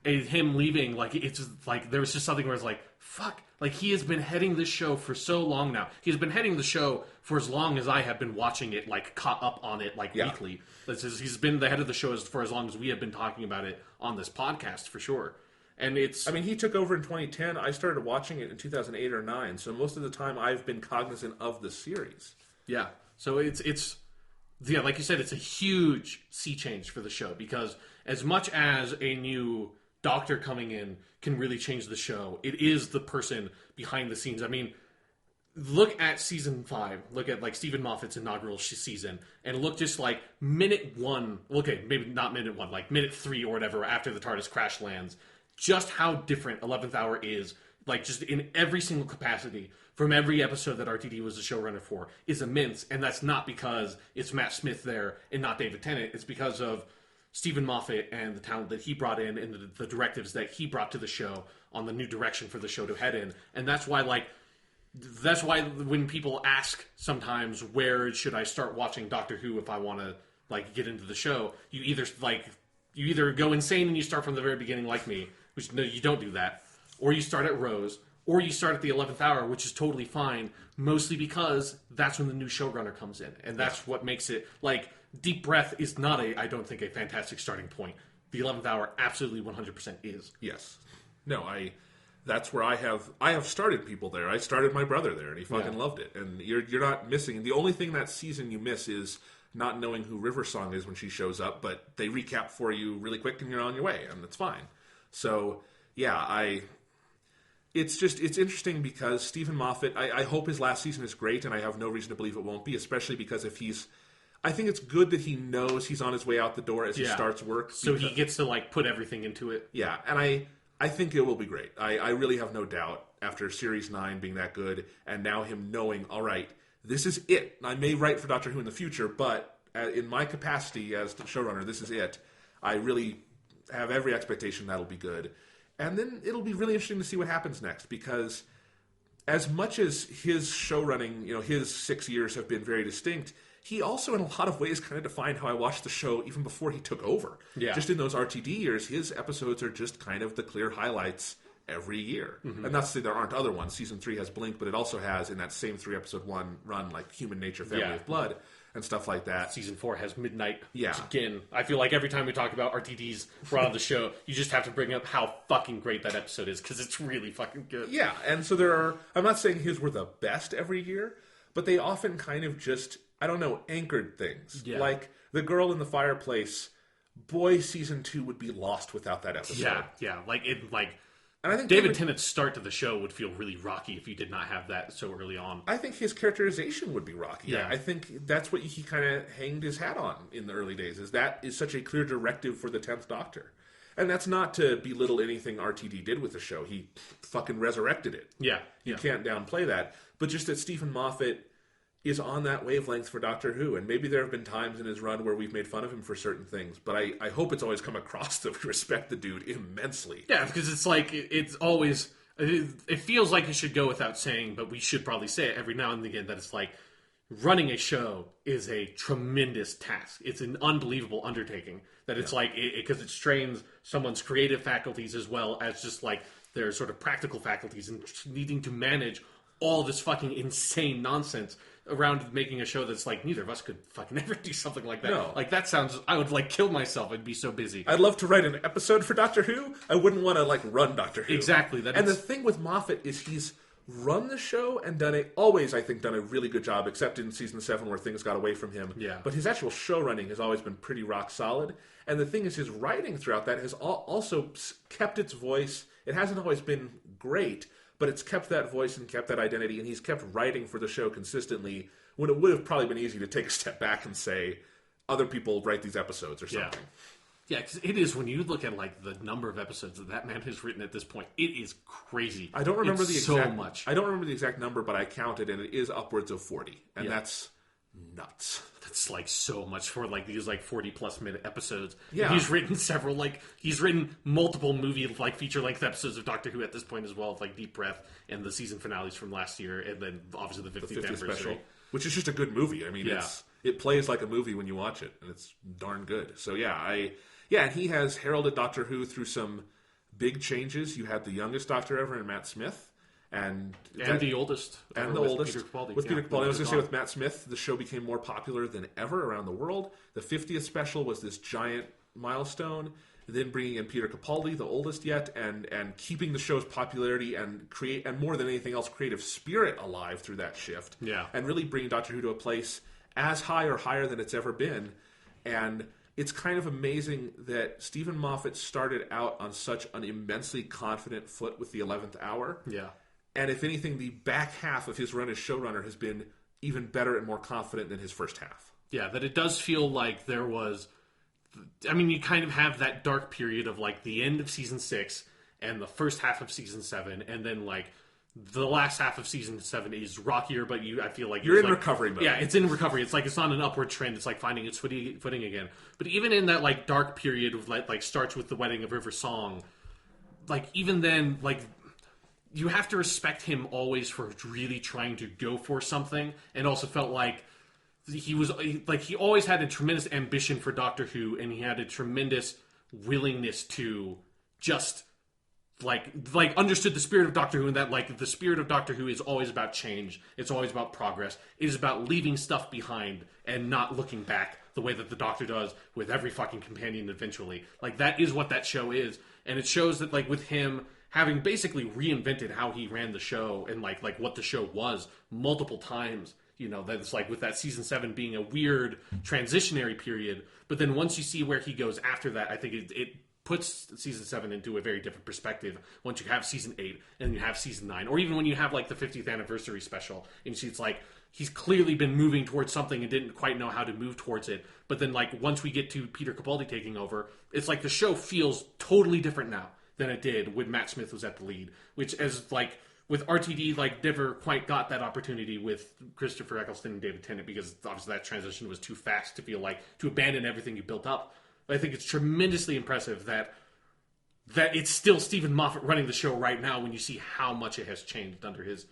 him leaving, like, it's just, like, there was just something where it's like, fuck. Like, he has been heading this show for so long now. He's been heading the show for as long as I have been watching it, like, caught up on it, like, weekly. He's been the head of the show for as long as we have been talking about it on this podcast, for sure. And it's... I mean, he took over in 2010. I started watching it in 2008 or 9, so most of the time I've been cognizant of the series. Yeah. So it's yeah, like you said, it's a huge sea change for the show, because as much as a new doctor coming in can really change the show, it is the person behind the scenes. I mean, look at season 5. Look at, like, Stephen Moffat's inaugural season, and look just, like, minute 1. Okay, maybe not minute 1, like minute 3 or whatever after the TARDIS crash lands. Just how different 11th Hour is, like, just in every single capacity from every episode that RTD was the showrunner for, is immense. And that's not because it's Matt Smith there and not David Tennant. It's because of Stephen Moffat and the talent that he brought in and the directives that he brought to the show on the new direction for the show to head in. And that's why, when people ask sometimes, where should I start watching Doctor Who if I want to, like, get into the show, you either go insane and you start from the very beginning like me, which, no, you don't do that, or you start at Rose, or you start at the 11th hour, which is totally fine, mostly because that's when the new showrunner comes in. And that's what makes it, like, Deep Breath is not I don't think, a fantastic starting point. The 11th hour absolutely 100% is. Yes. No, that's where I have started people there. I started my brother there, and he fucking loved it. And you're not missing. The only thing that season you miss is not knowing who River Song is when she shows up, but they recap for you really quick and you're on your way, and it's fine. So, yeah, it's interesting because Stephen Moffat, I hope his last season is great, and I have no reason to believe it won't be, especially because I think it's good that he knows he's on his way out the door as he starts work. So he gets to, like, put everything into it. Yeah, and I think it will be great. I really have no doubt after Series 9 being that good, and now him knowing, all right, this is it. I may write for Doctor Who in the future, but in my capacity as the showrunner, this is it. I really have every expectation that'll be good. And then it'll be really interesting to see what happens next, because as much as his showrunning, his 6 years have been very distinct, he also in a lot of ways kind of defined how I watched the show even before he took over. Yeah. Just in those RTD years, his episodes are just kind of the clear highlights every year. Mm-hmm. And not to say there aren't other ones. Season 3 has Blink, but it also has, in that same 3-episode run, like Human Nature, Family of Blood, and stuff like that. Season 4 has Midnight. Yeah. Again, I feel like every time we talk about RTDs brought on the show, you just have to bring up how fucking great that episode is, because it's really fucking good. Yeah, and so I'm not saying his were the best every year, but they often kind of just, I don't know, anchored things. Yeah. Like The Girl in the Fireplace, boy, season 2 would be lost without that episode. Yeah. And I think David Tennant's start to the show would feel really rocky if you did not have that so early on. I think his characterization would be rocky. Yeah. I think that's what he kind of hanged his hat on in the early days, is that is such a clear directive for the 10th Doctor. And that's not to belittle anything RTD did with the show. He fucking resurrected it. Yeah. You can't downplay that. But just that Stephen Moffat is on that wavelength for Doctor Who. And maybe there have been times in his run where we've made fun of him for certain things. But I hope it's always come across that we respect the dude immensely. Yeah, because it's like, it's always, it feels like it should go without saying, but we should probably say it every now and again, that it's like, running a show is a tremendous task. It's an unbelievable undertaking. That it's like, because it strains someone's creative faculties as well as just like their sort of practical faculties and needing to manage all this fucking insane nonsense around making a show that's like, neither of us could fucking ever do something like that. No. Like, that sounds, I would like kill myself. I'd be so busy. I'd love to write an episode for Doctor Who. I wouldn't want to like run Doctor Who. Exactly. And the thing with Moffat is he's run the show and done a really good job, except in season 7 where things got away from him. Yeah. But his actual show running has always been pretty rock solid. And the thing is, his writing throughout that has also kept its voice. It hasn't always been great, but it's kept that voice and kept that identity, and he's kept writing for the show consistently when it would have probably been easy to take a step back and say, other people write these episodes or something. Yeah, because it is, when you look at like the number of episodes that man has written at this point, it is crazy. I don't remember so much. I don't remember the exact number, but I counted, and it is upwards of 40, and that's nuts. That's like so much for like these like 40+ minute episodes. Yeah, and he's written several, like he's written multiple movie like feature length episodes of Doctor Who at this point as well, like Deep Breath and the season finales from last year, and then obviously the 50th anniversary special, which is just a good movie. I mean, it plays like a movie when you watch it, and it's darn good. So and he has heralded Doctor Who through some big changes. You had the youngest Doctor ever in Matt Smith, and the oldest, Peter Capaldi. With Peter Capaldi, I was going to say with Matt Smith, the show became more popular than ever around the world. The 50th special was this giant milestone. Then bringing in Peter Capaldi, the oldest yet, and keeping the show's popularity and more than anything else, creative spirit alive through that shift. Yeah, and really bringing Doctor Who to a place as high or higher than it's ever been. And it's kind of amazing that Stephen Moffat started out on such an immensely confident foot with the 11th Hour. Yeah. And if anything, the back half of his run as showrunner has been even better and more confident than his first half. Yeah, that it does feel like there was... I mean, you kind of have that dark period of like the end of season 6 and the first half of season 7, and then like the last half of season 7 is rockier, but I feel like you're in recovery mode. Yeah, it's in recovery. It's like it's on an upward trend. It's like finding its footing again. But even in that like dark period of like starts with the wedding of River Song, like even then, like you have to respect him always for really trying to go for something, and also felt like he always had a tremendous ambition for Doctor Who, and he had a tremendous willingness to just like understood the spirit of Doctor Who, and that like the spirit of Doctor Who is always about change. It's always about progress. It is about leaving stuff behind and not looking back the way that the Doctor does with every fucking companion eventually. Like that is what that show is, and it shows that like with him having basically reinvented how he ran the show and like what the show was multiple times. You know, that it's like with that season 7 being a weird transitionary period, but then once you see where he goes after that, I think it puts season 7 into a very different perspective once you have season 8 and you have season 9, or even when you have like the 50th anniversary special, and you see it's like he's clearly been moving towards something and didn't quite know how to move towards it. But then like once we get to Peter Capaldi taking over, it's like the show feels totally different now than it did when Matt Smith was at the lead, which as like with RTD, like, never quite got that opportunity with Christopher Eccleston and David Tennant, because obviously that transition was too fast to feel like to abandon everything you built up. But I think it's tremendously impressive that it's still Stephen Moffat running the show right now when you see how much it has changed under his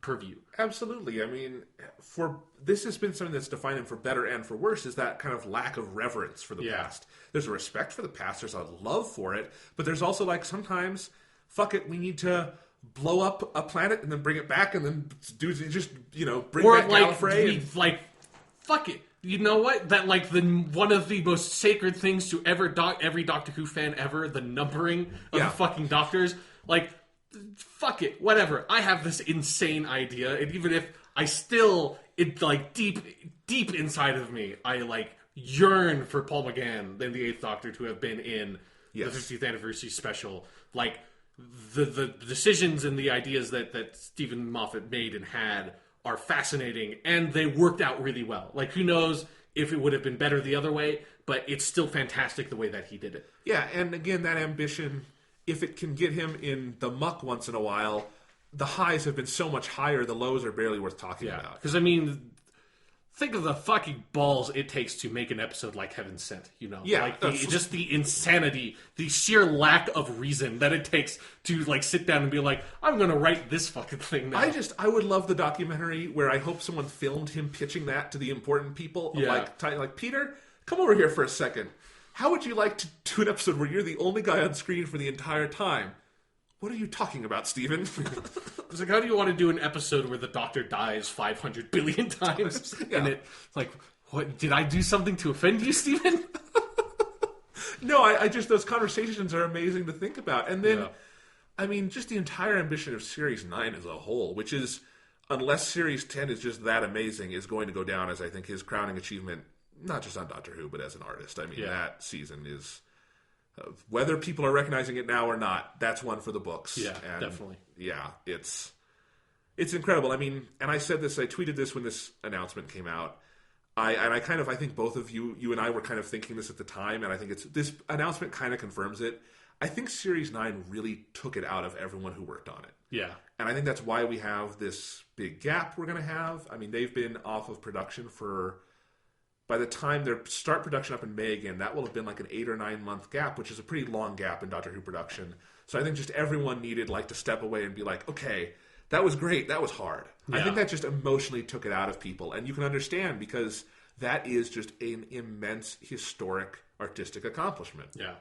purview. Absolutely. I mean, this has been something that's defined him for better and for worse, is that kind of lack of reverence for the past. There's a respect for the past, there's a love for it, but there's also like sometimes, fuck it, we need to blow up a planet and then bring it back and then bring or back Gallifrey. Fuck it. You know what? That like one of the most sacred things to every Doctor Who fan ever, the numbering of the fucking Doctors. Like, fuck it, whatever. I have this insane idea, and even if I still, deep inside of me, I like yearn for Paul McGann and the 8th Doctor to have been in the 50th anniversary special. Like, the decisions and the ideas that Stephen Moffat made and had are fascinating, and they worked out really well. Like, who knows if it would have been better the other way, but it's still fantastic the way that he did it. Yeah, and again, that ambition, if it can get him in the muck once in a while, the highs have been so much higher, the lows are barely worth talking about. Because, I mean, think of the fucking balls it takes to make an episode like Heaven Sent, you know? Yeah. Like, just the insanity, the sheer lack of reason that it takes to, like, sit down and be like, I'm going to write this fucking thing now. I would love the documentary where I hope someone filmed him pitching that to the important people. Like, Peter, come over here for a second. How would you like to do an episode where you're the only guy on screen for the entire time? What are you talking about, Steven? It's like, how do you want to do an episode where the Doctor dies 500 billion times? Yeah. And it's like, what, did I do something to offend you, Steven? No, I just, those conversations are amazing to think about. And then, I mean, just the entire ambition of Series 9 as a whole, which is, unless Series 10 is just that amazing, is going to go down as, I think, his crowning achievement, not just on Doctor Who, but as an artist. I mean, that season is... whether people are recognizing it now or not, that's one for the books. Yeah, and definitely. Yeah, it's incredible. I mean, and I said this, I tweeted this when this announcement came out. I think both of you and I were kind of thinking this at the time, and I think this announcement kind of confirms it. I think Series 9 really took it out of everyone who worked on it. Yeah. And I think that's why we have this big gap we're going to have. I mean, they've been off of production for... by the time they start production up in May again, that will have been like an 8 or 9 month gap, which is a pretty long gap in Doctor Who production. So I think just everyone needed like to step away and be like, okay, that was great, that was hard. Yeah. I think that just emotionally took it out of people. And you can understand because that is just an immense historic artistic accomplishment. Yeah.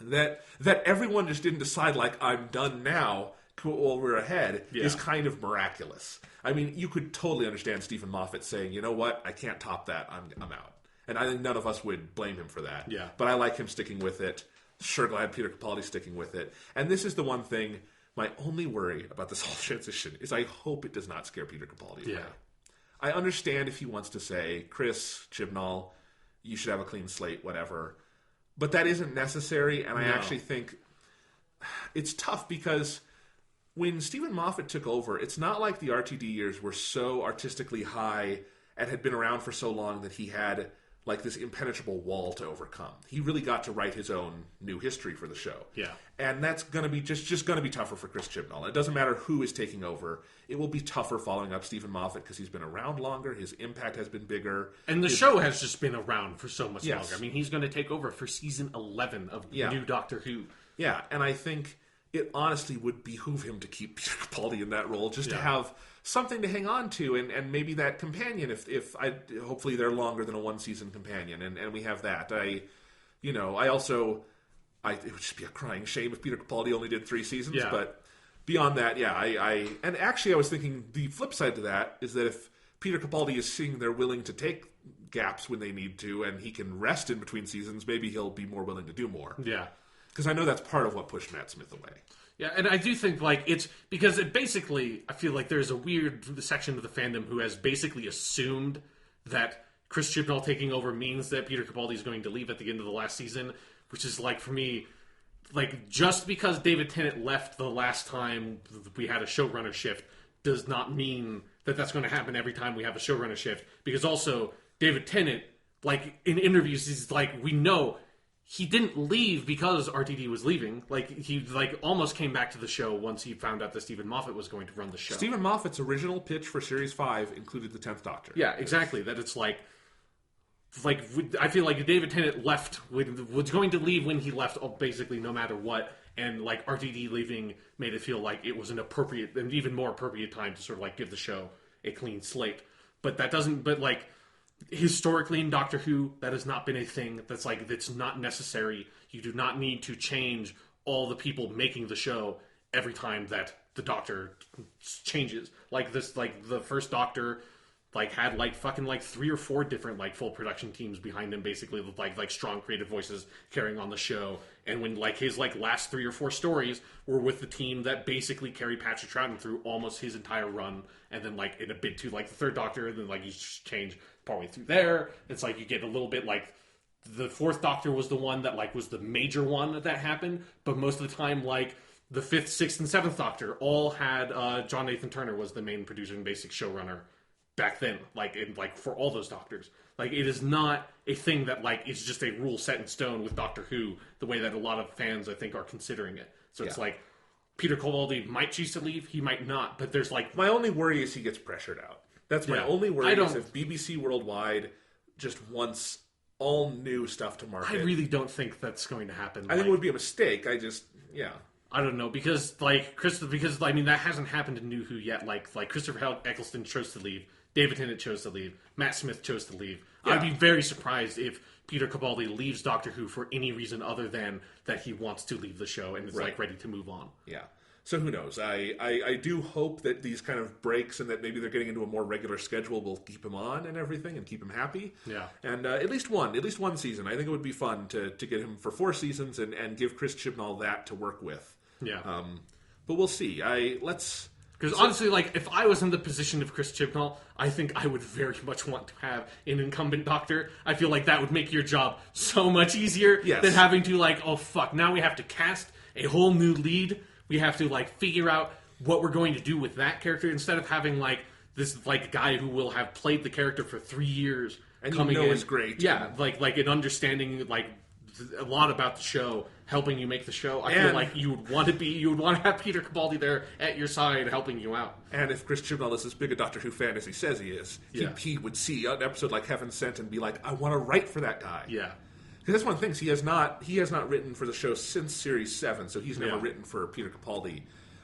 That everyone just didn't decide like, I'm done now, cool, we're ahead, is kind of miraculous. I mean, you could totally understand Stephen Moffat saying, you know what, I can't top that, I'm out. And I think none of us would blame him for that. Yeah. But I like him sticking with it. Sure glad Peter Capaldi's sticking with it. And this is the one thing, my only worry about this whole transition is I hope it does not scare Peter Capaldi away. I understand if he wants to say, Chris Chibnall, you should have a clean slate, whatever. But that isn't necessary, and I actually think it's tough because... when Stephen Moffat took over, it's not like the RTD years were so artistically high and had been around for so long that he had like this impenetrable wall to overcome. He really got to write his own new history for the show. Yeah. And that's going to be just going to be tougher for Chris Chibnall. It doesn't matter who is taking over. It will be tougher following up Stephen Moffat because he's been around longer. His impact has been bigger. And the show has just been around for so much longer. I mean, he's going to take over for season 11 of new Doctor Who. Yeah, and I think... it honestly would behoove him to keep Peter Capaldi in that role, just to have something to hang on to, and maybe that companion. Hopefully they're longer than a one-season companion, and we have that. It would just be a crying shame if Peter Capaldi only did 3 seasons. Yeah. But beyond that, and actually I was thinking the flip side to that is that if Peter Capaldi is seeing they're willing to take gaps when they need to, and he can rest in between seasons, maybe he'll be more willing to do more. Yeah. Because I know that's part of what pushed Matt Smith away. Yeah, and I do think, like, it's... because it basically... I feel like there's a weird section of the fandom who has basically assumed that Chris Chibnall taking over means that Peter Capaldi is going to leave at the end of the last season, which is, like, for me... like, just because David Tennant left the last time we had a showrunner shift does not mean that that's going to happen every time we have a showrunner shift. Because also, David Tennant, like, in interviews, he's like, we know... he didn't leave because RTD was leaving. Like, he almost came back to the show once he found out that Stephen Moffat was going to run the show. Stephen Moffat's original pitch for Series 5 included the 10th Doctor. Yeah, exactly. That it's like I feel like David Tennant was going to leave when he left, basically no matter what. And like RTD leaving made it feel like it was an appropriate, and even more appropriate time to sort of like give the show a clean slate. But that doesn't. But like. Historically in Doctor Who, that has not been a thing. That's not necessary. You do not need to change all the people making the show every time that the Doctor changes. Like this, like the first Doctor, like had like fucking like 3 or 4 different like full production teams behind him, basically with like strong creative voices carrying on the show. And when like his like last 3 or 4 stories were with the team that basically carried Patrick Troughton through almost his entire run, and then like in a bit to like the third Doctor, and then like you change partway through there. It's like you get a little bit like the 4th Doctor was the one that like was the major one that happened, but most of the time like the 5th, 6th, and 7th Doctor all had John Nathan Turner was the main producer and basic showrunner back then, for all those Doctors. Like, it is not a thing that, like, is just a rule set in stone with Doctor Who, the way that a lot of fans, I think, are considering it. So it's like, Peter Capaldi might choose to leave, he might not, but there's, like... My only worry is he gets pressured out. That's my only worry, is if BBC Worldwide just wants all new stuff to market. I really don't think that's going to happen. I think it would be a mistake. I don't know, because that hasn't happened in New Who yet. Like Christopher Eccleston chose to leave, David Tennant chose to leave, Matt Smith chose to leave. Yeah. I'd be very surprised if Peter Capaldi leaves Doctor Who for any reason other than that he wants to leave the show and is ready to move on. Yeah. So who knows? I do hope that these kind of breaks and that maybe they're getting into a more regular schedule will keep him on and everything and keep him happy. Yeah. And at least one season. I think it would be fun to get him for 4 seasons and give Chris Chibnall that to work with. Yeah. But we'll see. Because honestly, like, if I was in the position of Chris Chibnall, I think I would very much want to have an incumbent Doctor. I feel like that would make your job so much easier than having to, like, oh fuck, now we have to cast a whole new lead. We have to, like, figure out what we're going to do with that character instead of having, like, this, like, guy who will have played the character for 3 years and coming in. is great. Yeah, like an understanding, like, a lot about the show, helping you make the show. I feel like you would want to have Peter Capaldi there at your side helping you out. And if Chris Chibnall is as big a Doctor Who fan as he says he is, he would see an episode like Heaven Sent and be like, I want to write for that guy. Yeah. Because that's one of the things, he has not written for the show since Series 7, so he's never written for Peter Capaldi.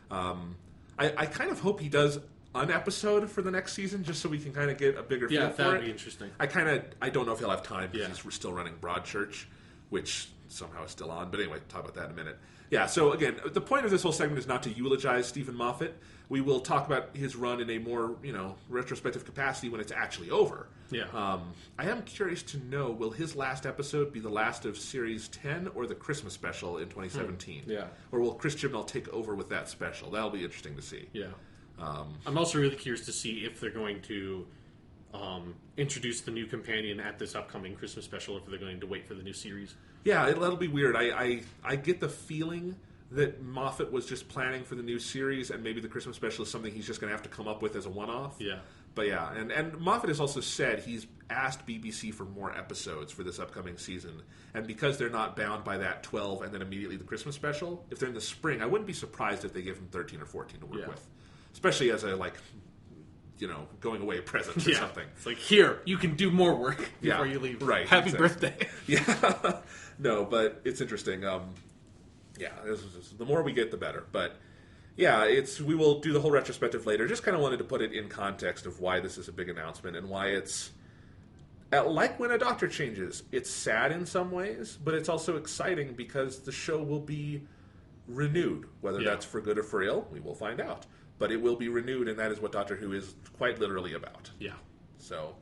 I kind of hope he does an episode for the next season, just so we can kind of get a bigger feel for it. Yeah, that would be interesting. I don't know if he'll have time, because he's still running Broadchurch, which somehow is still on. But anyway, talk about that in a minute. Yeah, so again, the point of this whole segment is not to eulogize Stephen Moffat. We will talk about his run in a more, retrospective capacity when it's actually over. Yeah. I am curious to know, will his last episode be the last of Series 10 or the Christmas special in 2017? Yeah. Or will Chris Chibnall take over with that special? That'll be interesting to see. Yeah. I'm also really curious to see if they're going to introduce the new companion at this upcoming Christmas special, or if they're going to wait for the new series. Yeah, that'll be weird. I get the feeling that Moffat was just planning for the new series, and maybe the Christmas special is something he's just going to have to come up with as a one-off. Yeah. But yeah, and Moffat has also said he's asked BBC for more episodes for this upcoming season, and because they're not bound by that 12 and then immediately the Christmas special, if they're in the spring, I wouldn't be surprised if they give him 13 or 14 to work with. Especially as a, going away present or something. It's like, here, you can do more work before you leave. Right. Happy birthday. Yeah. No, but it's interesting. The more we get, the better. But yeah, we will do the whole retrospective later. Just kind of wanted to put it in context of why this is a big announcement and why it's like when a Doctor changes. It's sad in some ways, but it's also exciting because the show will be renewed. Whether that's for good or for ill, we will find out. But it will be renewed, and that is what Doctor Who is quite literally about. Yeah. So,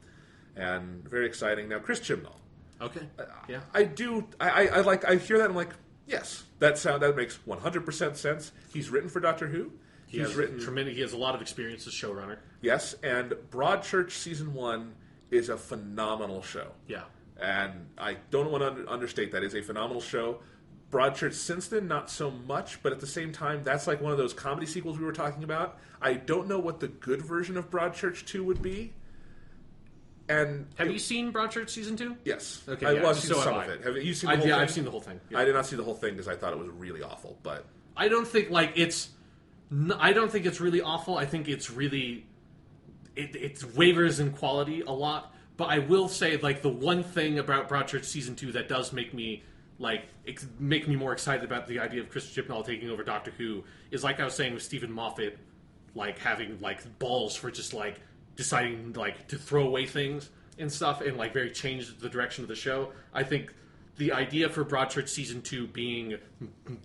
and very exciting. Now, Chris Chibnall. Okay. Yeah. I hear that, I'm like, yes, that makes 100% sense. He's written for Doctor Who. He has a lot of experience as showrunner. Yes, and Broadchurch Season 1 is a phenomenal show. Yeah. And I don't want to understate that. It's a phenomenal show. Broadchurch since then, not so much, but at the same time, that's like one of those comedy sequels we were talking about. I don't know what the good version of Broadchurch 2 would be. And have you seen Broadchurch Season 2? Yes. Okay. I've seen some of it. Have you seen the whole thing? I've seen the whole thing. Yeah. I did not see the whole thing because I thought it was really awful. But I don't think it's really awful. I think it's really it wavers in quality a lot. But I will say, like, the one thing about Broadchurch Season 2 that does make me more excited about the idea of Chris Chibnall taking over Doctor Who is, like I was saying with Stephen Moffat, like having like balls for just like deciding like to throw away things and stuff and like very change the direction of the show. I think the idea for Broadchurch Season 2 being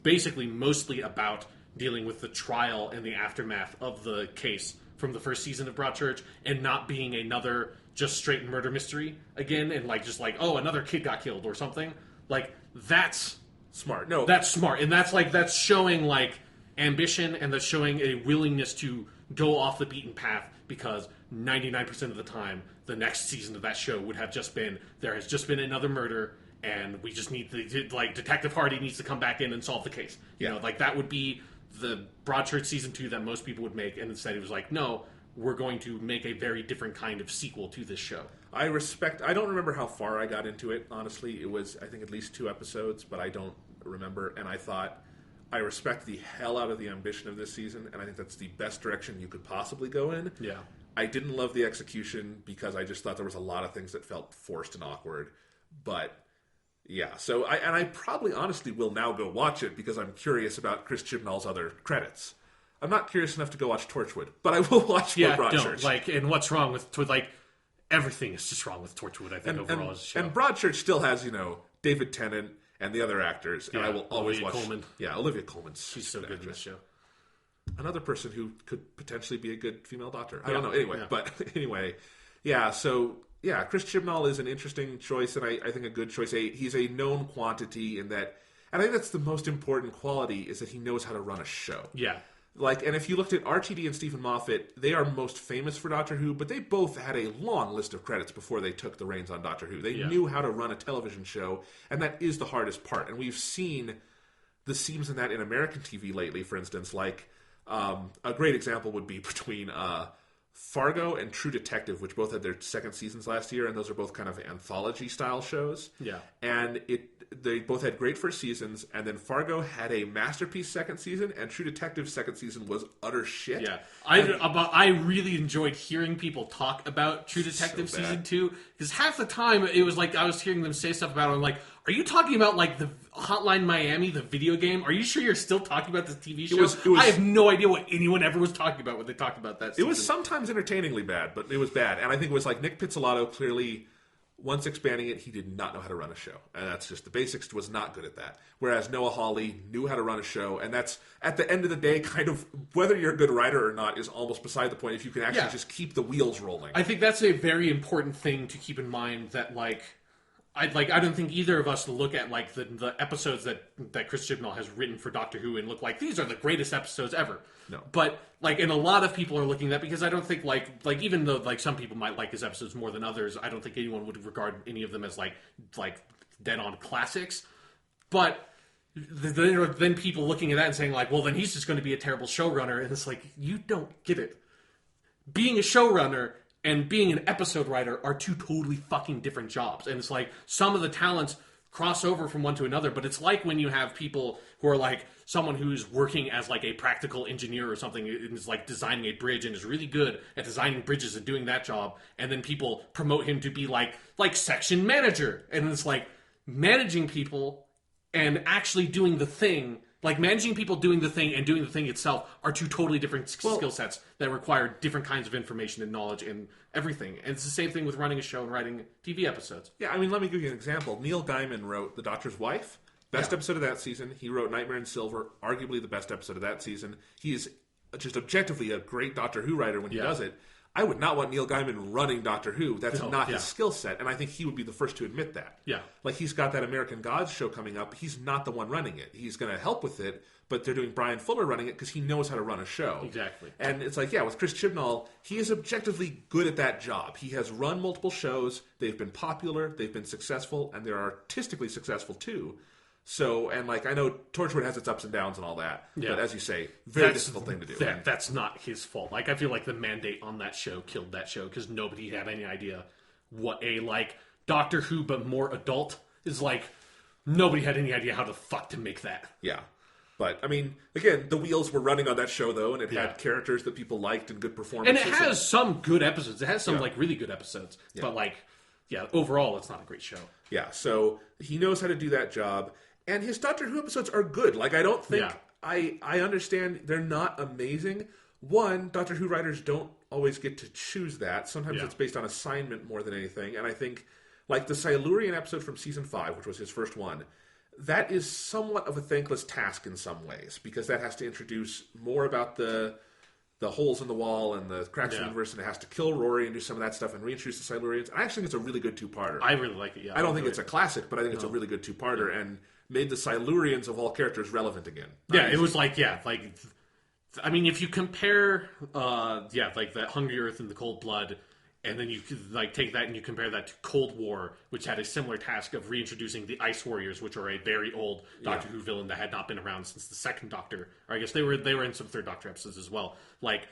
basically mostly about dealing with the trial and the aftermath of the case from the first season of Broadchurch and not being another just straight murder mystery again and like just like, oh, another kid got killed or something. Like, that's smart. No, that's smart. And that's showing like ambition, and that's showing a willingness to go off the beaten path, because 99% of the time the next season of that show would have just been, there has just been another murder and we just need to, like, Detective Hardy needs to come back in and solve the case. You know, like, that would be the Broadchurch season 2 that most people would make, and instead he was like, no, we're going to make a very different kind of sequel to this show. I don't remember how far I got into it, honestly. It was, I think, at least 2 episodes, but I don't remember. And I thought, I respect the hell out of the ambition of this season, and I think that's the best direction you could possibly go in. Yeah. I didn't love the execution because I just thought there was a lot of things that felt forced and awkward. But, yeah. So, I probably honestly will now go watch it because I'm curious about Chris Chibnall's other credits. I'm not curious enough to go watch Torchwood, but I will watch Broadchurch. And what's wrong with everything is just wrong with Torchwood, I think, overall as a show. And Broadchurch still has, David Tennant and the other actors, and I will always watch... Colman. Yeah, Olivia Colman. She's so good in this show. Another person who could potentially be a good female doctor. I don't know. Anyway, yeah, so... Yeah, Chris Chibnall is an interesting choice, and I think a good choice. He's a known quantity in that... And I think that's the most important quality, is that he knows how to run a show. Yeah. And if you looked at RTD and Stephen Moffat, they are most famous for Doctor Who, but they both had a long list of credits before they took the reins on Doctor Who. They knew how to run a television show, and that is the hardest part. And we've seen the seams in that in American TV lately, for instance. A great example would be between Fargo and True Detective, which both had their second seasons last year, and those are both kind of anthology-style shows. Yeah. And they both had great first seasons, and then Fargo had a masterpiece second season, and True Detective's second season was utter shit. Yeah, I really enjoyed hearing people talk about True Detective season 2, because half the time it was like I was hearing them say stuff about it. I'm like, are you talking about the Hotline Miami, the video game? Are you sure you're still talking about this TV show? I have no idea what anyone ever was talking about when they talked about that season. It was sometimes entertainingly bad, but it was bad. And I think it was Nick Pizzolatto clearly... Once expanding it, he did not know how to run a show. And that's just the basics, was not good at that. Whereas Noah Hawley knew how to run a show, and that's, at the end of the day, kind of, whether you're a good writer or not is almost beside the point if you can actually just keep the wheels rolling. I think that's a very important thing to keep in mind, that, I don't think either of us look at, the episodes that Chris Chibnall has written for Doctor Who and look like, these are the greatest episodes ever. No. But, and a lot of people are looking at that, because I don't think, even though, some people might like his episodes more than others, I don't think anyone would regard any of them as, dead-on classics. But there are then people looking at that and saying, well, then he's just going to be a terrible showrunner. And it's you don't get it. Being a showrunner and being an episode writer are two totally fucking different jobs. And it's some of the talents cross over from one to another, but it's when you have people who are someone who's working as a practical engineer or something, and is designing a bridge and is really good at designing bridges and doing that job, and then people promote him to be section manager. And it's managing people and actually doing the thing. Managing people doing the thing and doing the thing itself are two totally different skill sets that require different kinds of information and knowledge and everything. And it's the same thing with running a show and writing TV episodes. Yeah, let me give you an example. Neil Gaiman wrote The Doctor's Wife, best episode of that season. He wrote Nightmare in Silver, arguably the best episode of that season. He is just objectively a great Doctor Who writer when he does it. I would not want Neil Gaiman running Doctor Who. That's not his skill set, and I think he would be the first to admit that. Yeah. He's got that American Gods show coming up. He's not the one running it. He's going to help with it, but they're doing Brian Fuller running it because he knows how to run a show. Exactly. And it's with Chris Chibnall, he is objectively good at that job. He has run multiple shows. They've been popular. They've been successful, and they're artistically successful, too. So, and I know Torchwood has its ups and downs and all that, but as you say, very difficult thing to do. That's not his fault. I feel the mandate on that show killed that show because nobody had any idea what a, Doctor Who but more adult is Nobody had any idea how the fuck to make that. Yeah. But, again, the wheels were running on that show, though, and it had characters that people liked and good performances. And it has some good episodes. It has some, really good episodes. Yeah. But, overall, it's not a great show. Yeah, so he knows how to do that job. And his Doctor Who episodes are good. I don't think... I understand they're not amazing. One, Doctor Who writers don't always get to choose that. Sometimes it's based on assignment more than anything. And I think, the Silurian episode from Season 5, which was his first one, that is somewhat of a thankless task in some ways. Because that has to introduce more about the holes in the wall and the cracks in the universe, and it has to kill Rory and do some of that stuff and reintroduce the Silurians. I actually think it's a really good two-parter. I really like it, I don't think it's a classic, but I think it's a really good two-parter, and made the Silurians of all characters relevant again. It was if you compare, the Hungry Earth and the Cold Blood, And then you could like take that and you compare that to Cold War, which had a similar task of reintroducing the Ice Warriors, which are a very old Doctor Who villain that had not been around since the second Doctor. Or I guess they were in some third Doctor episodes as well. Like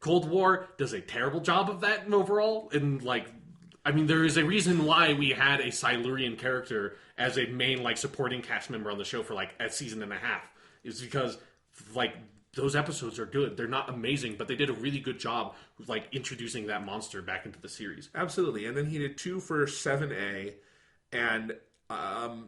Cold War does a terrible job of that overall, and like I mean, there is a reason why we had a Silurian character as a main like supporting cast member on the show for like a season and a half. Is because like those episodes are good. They're not amazing, but they did a really good job with like introducing that monster back into the series. Absolutely. And then he did 2 for 7A, and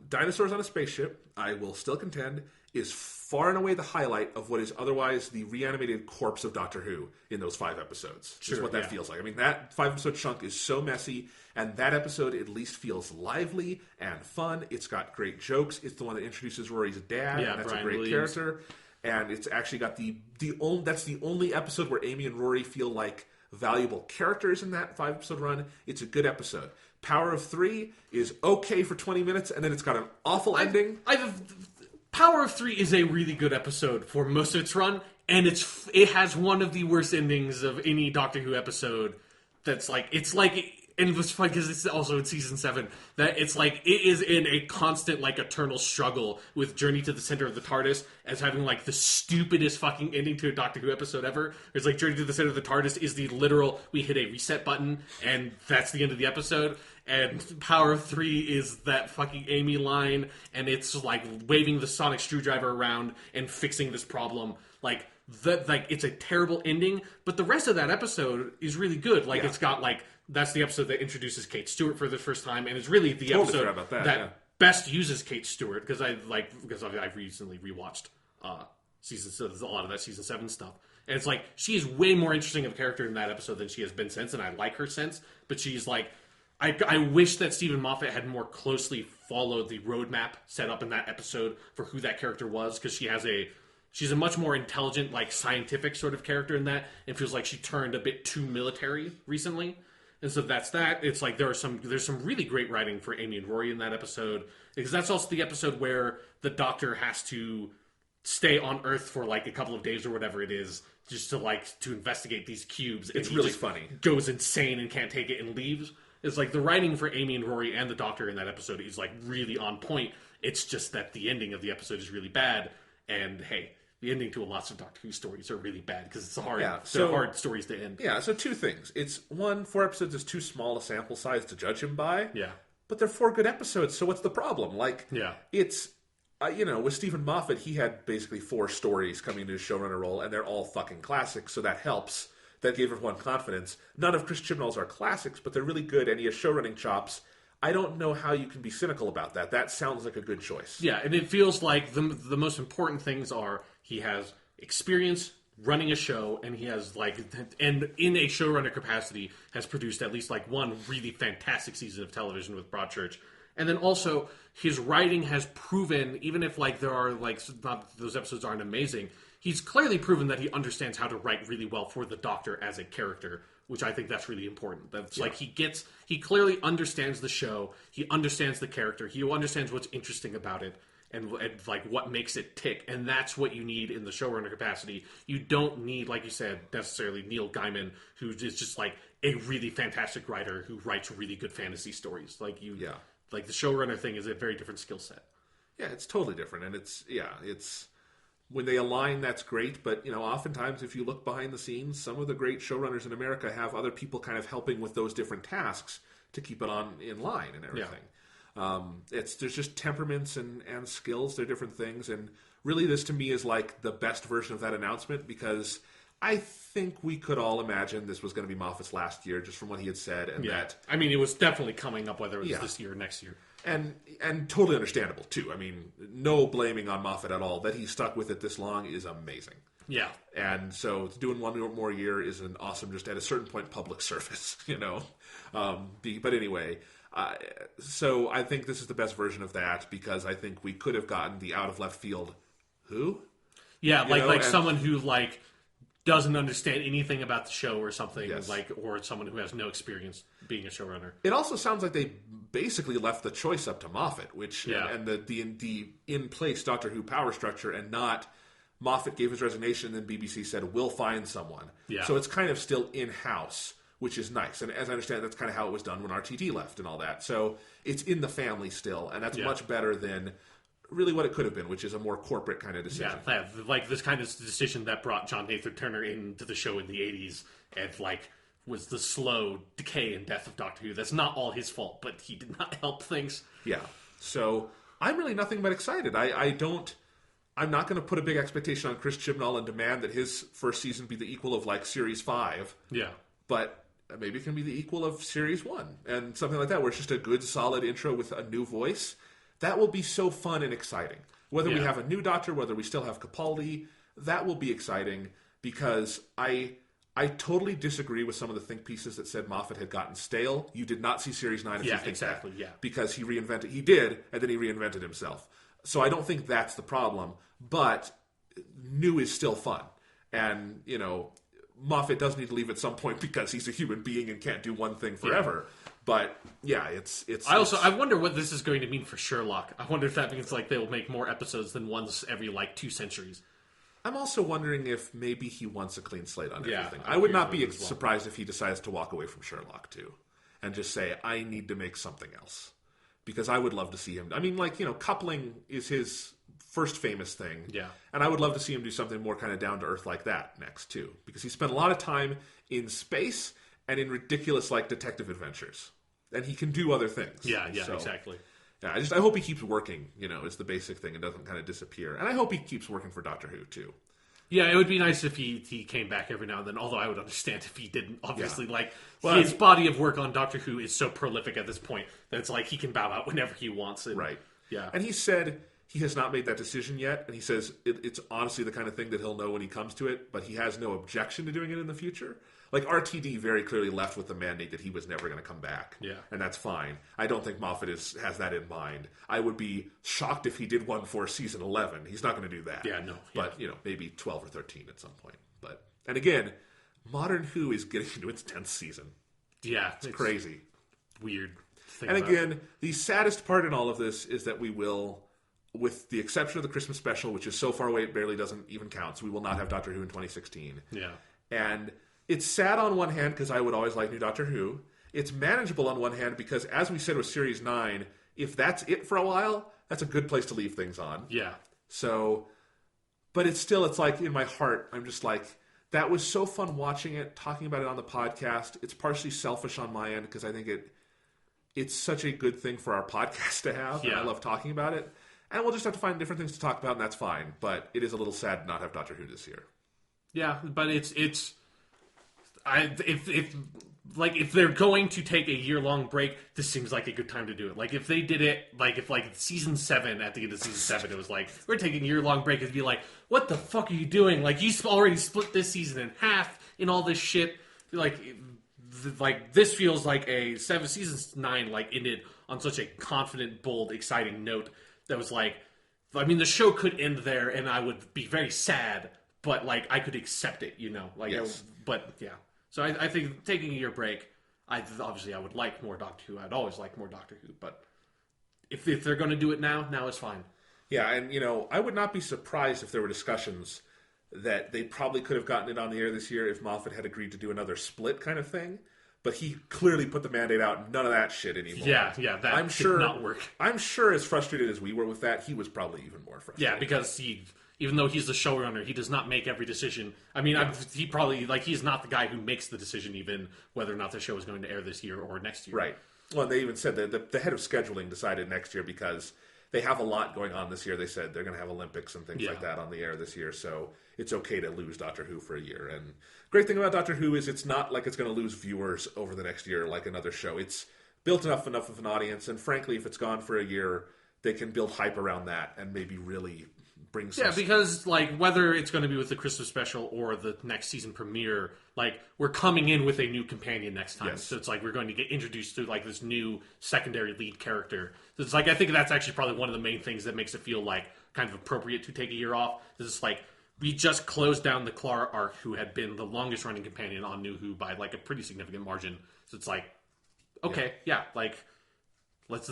Dinosaurs on a Spaceship, I will still contend, is far and away the highlight of what is otherwise the reanimated corpse of Doctor Who in those 5 episodes. Is what that feels like. I mean, that 5-episode chunk is so messy, and that episode at least feels lively and fun. It's got great jokes. It's the one that introduces Rory's dad, and that's Brian a great Williams. Character. And it's actually got that's the only episode where Amy and Rory feel like valuable characters in that 5-episode run. It's a good episode. Power of 3 is okay for 20 minutes, and then it's got an awful ending. Power of 3 is a really good episode for most of its run, and it has one of the worst endings of any Doctor Who episode. That's like and it was fun because it's also in season 7 that it's like it is in a constant like eternal struggle with Journey to the Center of the TARDIS as having like the stupidest fucking ending to a Doctor Who episode ever. It's like Journey to the Center of the TARDIS is the literal we hit a reset button and that's the end of the episode. And Power of 3 is that fucking Amy line, and it's like waving the sonic screwdriver around and fixing this problem. Like it's a terrible ending, but the rest of that episode is really good. Like it's got like that's the episode that introduces Kate Stewart for the first time, and it's really the episode that best uses Kate Stewart because I've recently rewatched a lot of that season 7 stuff, and it's like she is way more interesting of a character in that episode than she has been since, and I like her since. But she's like, I wish that Stephen Moffat had more closely followed the roadmap set up in that episode for who that character was, because she's a much more intelligent, like scientific sort of character in that. It feels like she turned a bit too military recently. And so that's that. It's like there's some really great writing for Amy and Rory in that episode, because that's also the episode where the Doctor has to stay on Earth for like a couple of days or whatever it is, just to investigate these cubes. It's really funny. Goes insane and can't take it and leaves. It's like the writing for Amy and Rory and the Doctor in that episode is like really on point. It's just that the ending of the episode is really bad. And hey, the ending to lots of Doctor Who stories are really bad because it's hard. Yeah, they're hard stories to end. Yeah, so 2 things. It's 1, 4 episodes is too small a sample size to judge him by. Yeah. But they're 4 good episodes, so what's the problem? Like, it's, with Stephen Moffat, he had basically 4 stories coming into his showrunner role, and they're all fucking classics, so that helps. That gave everyone confidence. None of Chris Chibnall's are classics, but they're really good, and he has showrunning chops. I don't know how you can be cynical about that. That sounds like a good choice. Yeah, and it feels like the most important things are he has experience running a show, and he has and in a showrunner capacity has produced at least like 1 really fantastic season of television with Broadchurch. And then also his writing has proven, even if like there are like not, those episodes aren't amazing, he's clearly proven that he understands how to write really well for the Doctor as a character, which I think that's really important. That's like he clearly understands the show, he understands the character, he understands what's interesting about it, and like what makes it tick. And that's what you need in the showrunner capacity. You don't need, like you said, necessarily Neil Gaiman, who is just like a really fantastic writer who writes really good fantasy stories. Like like the showrunner thing is a very different skill set. Yeah, it's totally different, and it's when they align, that's great. But oftentimes, if you look behind the scenes, some of the great showrunners in America have other people kind of helping with those different tasks to keep it in line and everything. Yeah. There's just temperaments and skills. They're different things, and really, this to me is like the best version of that announcement, because I think we could all imagine this was going to be Moffat's last year, just from what he had said, and it was definitely coming up, whether it was this year or next year. And totally understandable, too. I mean, no blaming on Moffat at all. That he stuck with it this long is amazing. Yeah. And so doing 1 more year is an awesome, just at a certain point, public service, But anyway, so I think this is the best version of that, because I think we could have gotten the out of left field, who? Yeah, someone who, doesn't understand anything about the show or something, or someone who has no experience being a showrunner. It also sounds like they basically left the choice up to Moffat, and the in place Doctor Who power structure, and not Moffat gave his resignation and then BBC said we'll find someone. Yeah. So it's kind of still in house, which is nice. And as I understand, that's kind of how it was done when RTD left and all that. So it's in the family still, and that's much better than really what it could have been, which is a more corporate kind of decision. Yeah, like this kind of decision that brought John Nathan Turner into the show in the 80s and like was the slow decay and death of Doctor Who. That's not all his fault, but he did not help things. Yeah. So I'm really nothing but excited. I'm not going to put a big expectation on Chris Chibnall and demand that his first season be the equal of like Series 5. Yeah. But maybe it can be the equal of Series 1 and something like that, where it's just a good, solid intro with a new voice. That will be so fun and exciting. Whether we have a new Doctor, whether we still have Capaldi, that will be exciting because I totally disagree with some of the think pieces that said Moffat had gotten stale. You did not see Series 9 if you think exactly, that. Because he reinvented. He did, and then he reinvented himself. So I don't think that's the problem. But new is still fun. And, you know, Moffat does need to leave at some point because he's a human being and can't do one thing forever. Yeah. But yeah, it's. I wonder what this is going to mean for Sherlock. I wonder if that means like they'll make more episodes than once every like 2 centuries. I'm also wondering if maybe he wants a clean slate on everything. I would not be surprised if he decides to walk away from Sherlock too, and just say I need to make something else, because I would love to see him. I mean, like, you know, coupling is his first famous thing. Yeah, and I would love to see him do something more kind of down to earth like that next too, because he spent a lot of time in space and in ridiculous like detective adventures. And he can do other things. Yeah, so, exactly. Yeah, I hope he keeps working, you know, is the basic thing, and doesn't kind of disappear. And I hope he keeps working for Doctor Who, too. Yeah, it would be nice if he came back every now and then, although I would understand if he didn't. Obviously, his body of work on Doctor Who is so prolific at this point that it's like he can bow out whenever he wants. And, right. Yeah. And he said he has not made that decision yet, and he says it's honestly the kind of thing that he'll know when he comes to it, but he has no objection to doing it in the future. Like, RTD very clearly left with the mandate that he was never going to come back. Yeah. And that's fine. I don't think Moffat has that in mind. I would be shocked if he did one for season 11. He's not going to do that. Yeah, no. But, you know, maybe 12 or 13 at some point. But, and again, Modern Who is getting into its 10th season. Yeah. It's crazy. Weird thing. And again, the saddest part in all of this is that we will, with the exception of the Christmas special, which is so far away it barely doesn't even count, so we will not have Doctor Who in 2016. Yeah. And it's sad on one hand because I would always like new Doctor Who. It's manageable on one hand because, as we said with Series 9, if that's it for a while, that's a good place to leave things on. Yeah. So, but it's like in my heart, I'm just like, that was so fun watching it, talking about it on the podcast. It's partially selfish on my end because I think it's such a good thing for our podcast to have. Yeah. And I love talking about it. And we'll just have to find different things to talk about, and that's fine. But it is a little sad to not have Doctor Who this year. Yeah, but if they're going to take a year-long break, this seems like a good time to do it. Like, if they did it, like, if, like, season 7, at the end of season 7, it was like, we're taking a year-long break, it'd be like, what the fuck are you doing? Like, you already split this season in half in all this shit. Like, this feels like season 9, like, ended on such a confident, bold, exciting note that was like, I mean, the show could end there, and I would be very sad, but, like, I could accept it, you know? Like, yes. But, yeah. So I think taking a year break, I would like more Doctor Who. I'd always like more Doctor Who. But if they're going to do it now is fine. Yeah, and, you know, I would not be surprised if there were discussions that they probably could have gotten it on the air this year if Moffat had agreed to do another split kind of thing. But he clearly put the mandate out, none of that shit anymore. Yeah, that did not work. I'm sure as frustrated as we were with that, he was probably even more frustrated. Yeah, because even though he's the showrunner, he does not make every decision. I mean, he probably, like, he's not the guy who makes the decision even whether or not the show is going to air this year or next year. Right. Well, they even said that the head of scheduling decided next year because they have a lot going on this year. They said they're going to have Olympics and things like that on the air this year, so it's okay to lose Doctor Who for a year. And great thing about Doctor Who is it's not like it's going to lose viewers over the next year like another show. It's built enough of an audience, and frankly, if it's gone for a year, they can build hype around that and maybe really bring some... Yeah, because, like, whether it's going to be with the Christmas special or the next season premiere, like, we're coming in with a new companion next time. Yes. So it's like we're going to get introduced to, like, this new secondary lead character. So it's like, I think that's actually probably one of the main things that makes it feel, like, kind of appropriate to take a year off. It's like, we just closed down the Clara arc, who had been the longest running companion on New Who by, like, a pretty significant margin. So it's like, okay, yeah like, let's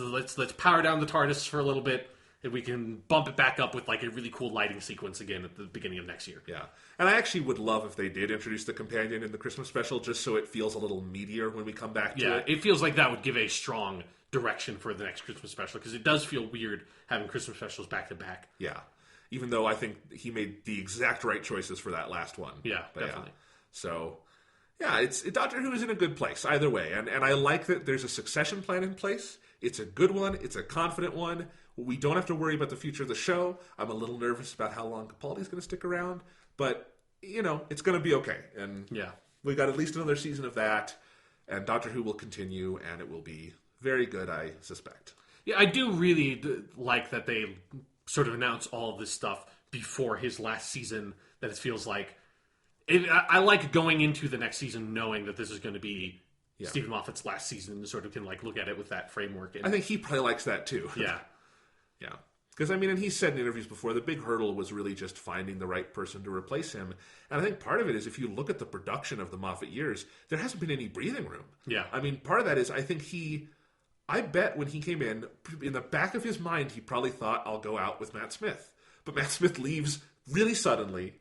power down the TARDIS for a little bit. And we can bump it back up with like a really cool lighting sequence again at the beginning of next year. Yeah. And I actually would love if they did introduce the companion in the Christmas special, just so it feels a little meatier when we come back to it. Yeah, it feels like that would give a strong direction for the next Christmas special, because it does feel weird having Christmas specials back to back. Yeah. Even though I think he made the exact right choices for that last one. Yeah, definitely. Yeah. So, yeah, Doctor Who is in a good place either way. And I like that there's a succession plan in place. It's a good one. It's a confident one. We don't have to worry about the future of the show. I'm a little nervous about how long Capaldi's going to stick around. But, it's going to be okay. And yeah, we got at least another season of that. And Doctor Who will continue, and it will be very good, I suspect. Yeah, I do really like that they sort of announce all of this stuff before his last season, that it feels like... I like going into the next season knowing that this is going to be Stephen Moffat's last season, and sort of can like look at it with that framework. And, I think he probably likes that too. Yeah. Yeah. Because, and he's said in interviews before, the big hurdle was really just finding the right person to replace him. And I think part of it is, if you look at the production of the Moffat years, there hasn't been any breathing room. Yeah. Part of that is, I bet when he came in the back of his mind, he probably thought, I'll go out with Matt Smith. But Matt Smith leaves really suddenly,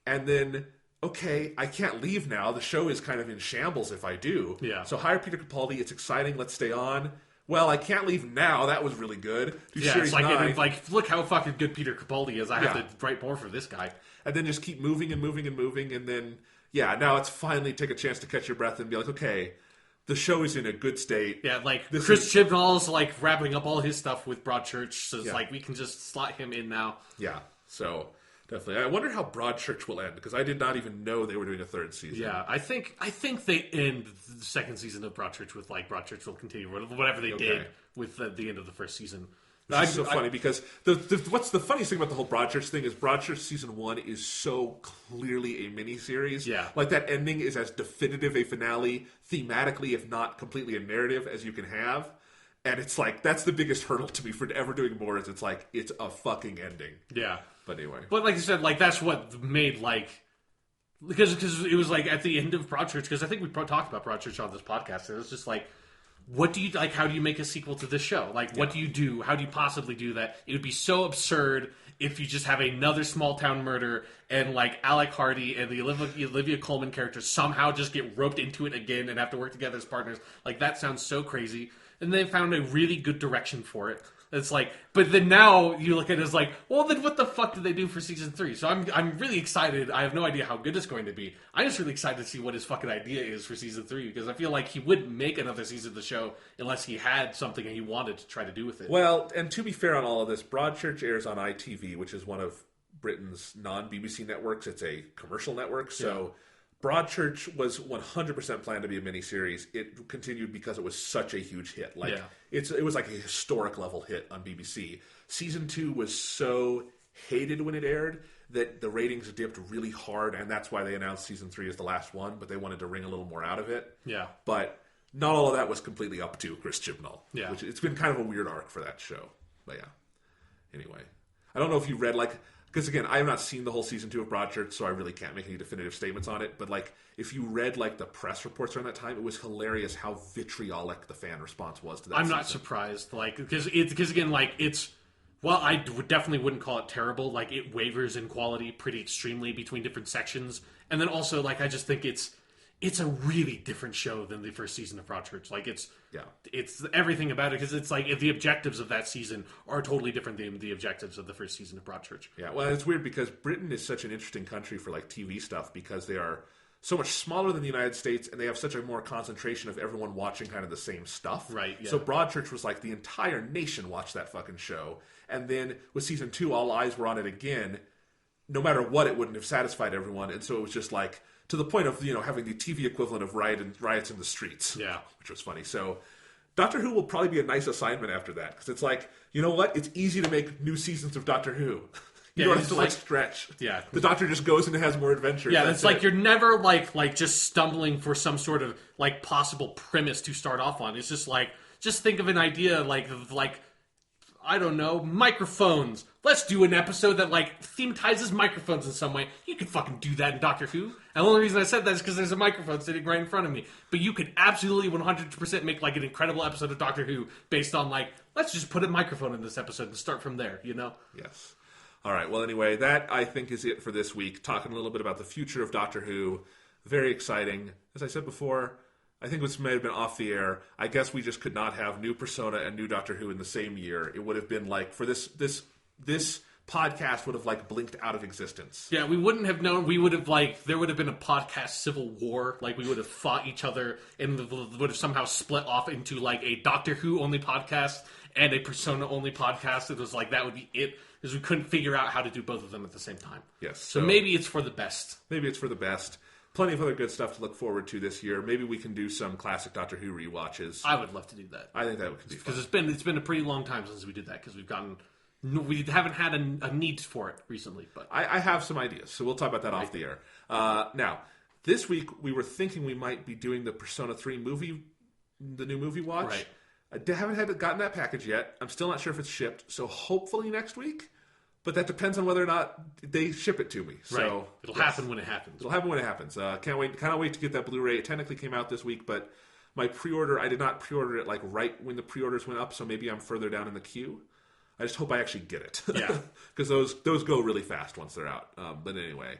and then... okay, I can't leave now. The show is kind of in shambles if I do. Yeah. So hire Peter Capaldi. It's exciting. Let's stay on. Well, I can't leave now. That was really good. Do it's like, look how fucking good Peter Capaldi is. I have to write more for this guy. And then just keep moving and moving and moving. And then, now it's finally take a chance to catch your breath and be like, okay, the show is in a good state. Yeah, like Chris Chibnall's like wrapping up all his stuff with Broadchurch. So it's like we can just slot him in now. Yeah, so... definitely. I wonder how Broadchurch will end, because I did not even know they were doing a third season. Yeah, I think they end the second season of Broadchurch with like Broadchurch will continue whatever they did with the end of the first season. It's so funny because what's the funniest thing about the whole Broadchurch thing is Broadchurch season 1 is so clearly a miniseries. Yeah, like that ending is as definitive a finale thematically, if not completely a narrative, as you can have. And it's like, that's the biggest hurdle to me for ever doing more, is it's like, it's a fucking ending. Yeah. But anyway. But like you said, like that's what made like... Because it was like at the end of Broadchurch, because I think we talked about Broadchurch on this podcast, and it was just like, what do you... like, how do you make a sequel to this show? Like, what do you do? How do you possibly do that? It would be so absurd if you just have another small town murder and like Alec Hardy and the Olivia Colman characters somehow just get roped into it again and have to work together as partners. Like, that sounds so crazy. And they found a really good direction for it. It's like, but then now you look at it as like, well, then what the fuck did they do for season 3? So I'm really excited. I have no idea how good it's going to be. I'm just really excited to see what his fucking idea is for season 3, because I feel like he wouldn't make another season of the show unless he had something he wanted to try to do with it. Well, and to be fair on all of this, Broadchurch airs on ITV, which is one of Britain's non-BBC networks. It's a commercial network, so... Broadchurch was 100% planned to be a miniseries. It continued because it was such a huge hit. Like it was like a historic level hit on BBC. Season 2 was so hated when it aired that the ratings dipped really hard, and that's why they announced season 3 as the last one, but they wanted to wring a little more out of it. Yeah. But not all of that was completely up to Chris Chibnall. Yeah. Which it's been kind of a weird arc for that show. But yeah. Anyway. I don't know if you read because again, I have not seen the whole season 2 of Broadchurch, so I really can't make any definitive statements on it. But like, if you read the press reports around that time, it was hilarious how vitriolic the fan response was to that. I'm not surprised, because again, it's while I definitely wouldn't call it terrible, like it wavers in quality pretty extremely between different sections, and then also I just think it's a really different show than the first season of Broadchurch. Like it's everything about it, because it's like the objectives of that season are totally different than the objectives of the first season of Broadchurch. Yeah, well, it's weird because Britain is such an interesting country for TV stuff, because they are so much smaller than the United States, and they have such a more concentration of everyone watching kind of the same stuff. Right. Yeah. So Broadchurch was like the entire nation watched that fucking show, and then with season 2, all eyes were on it again. No matter what, it wouldn't have satisfied everyone, and so it was just like, to the point of having the TV equivalent of riots in the streets. Yeah. Which was funny. So Doctor Who will probably be a nice assignment after that, because it's like, you know what? It's easy to make new seasons of Doctor Who. You don't have to stretch. Yeah. The Doctor just goes and has more adventures. Yeah, it's like you're never like just stumbling for some sort of possible premise to start off on. It's just just think of an idea like I don't know, microphones. Let's do an episode that, like, thematizes microphones in some way. You could fucking do that in Doctor Who. And the only reason I said that is because there's a microphone sitting right in front of me. But you could absolutely 100% make, like, an incredible episode of Doctor Who based on, like, let's just put a microphone in this episode and start from there, you know? Yes. All right, well, anyway, that, I think, is it for this week. Talking a little bit about the future of Doctor Who. Very exciting. As I said before, I think this may have been off the air. I guess we just could not have new Persona and new Doctor Who in the same year. It would have been like, for this podcast would have, like, blinked out of existence. Yeah, we wouldn't have known. We would have, like, there would have been a podcast civil war. Like, we would have fought each other and would have somehow split off into, like, a Doctor Who only podcast and a Persona only podcast. It was like, that would be it. Because we couldn't figure out how to do both of them at the same time. Yes. So maybe it's for the best. Maybe it's for the best. Plenty of other good stuff to look forward to this year. Maybe we can do some classic Doctor Who rewatches. I would love to do that. I think that would be fun. Because it's been a pretty long time since we did that. Because we haven't had a need for it recently. But I have some ideas, so we'll talk about that off the air. Now, this week we were thinking we might be doing the Persona 3 movie, the new movie watch. Right. I haven't gotten that package yet. I'm still not sure if it's shipped. So hopefully next week. But that depends on whether or not they ship it to me. So right. It'll happen when it happens. It'll happen when it happens. Cannot wait to get that Blu-ray. It technically came out this week, but my pre-order, I did not pre-order it like right when the pre-orders went up, so maybe I'm further down in the queue. I just hope I actually get it. Yeah. Because those go really fast once they're out. But anyway,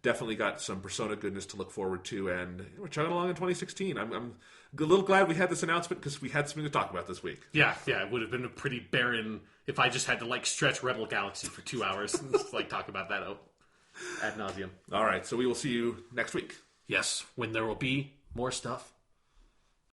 definitely got some Persona goodness to look forward to, and we're chugging along in 2016. I'm a little glad we had this announcement because we had something to talk about this week. Yeah, it would have been a pretty barren if I just had to, like, stretch Rebel Galaxy for 2 hours and just, like, talk about that ad nauseum. All right, so we will see you next week. Yes, when there will be more stuff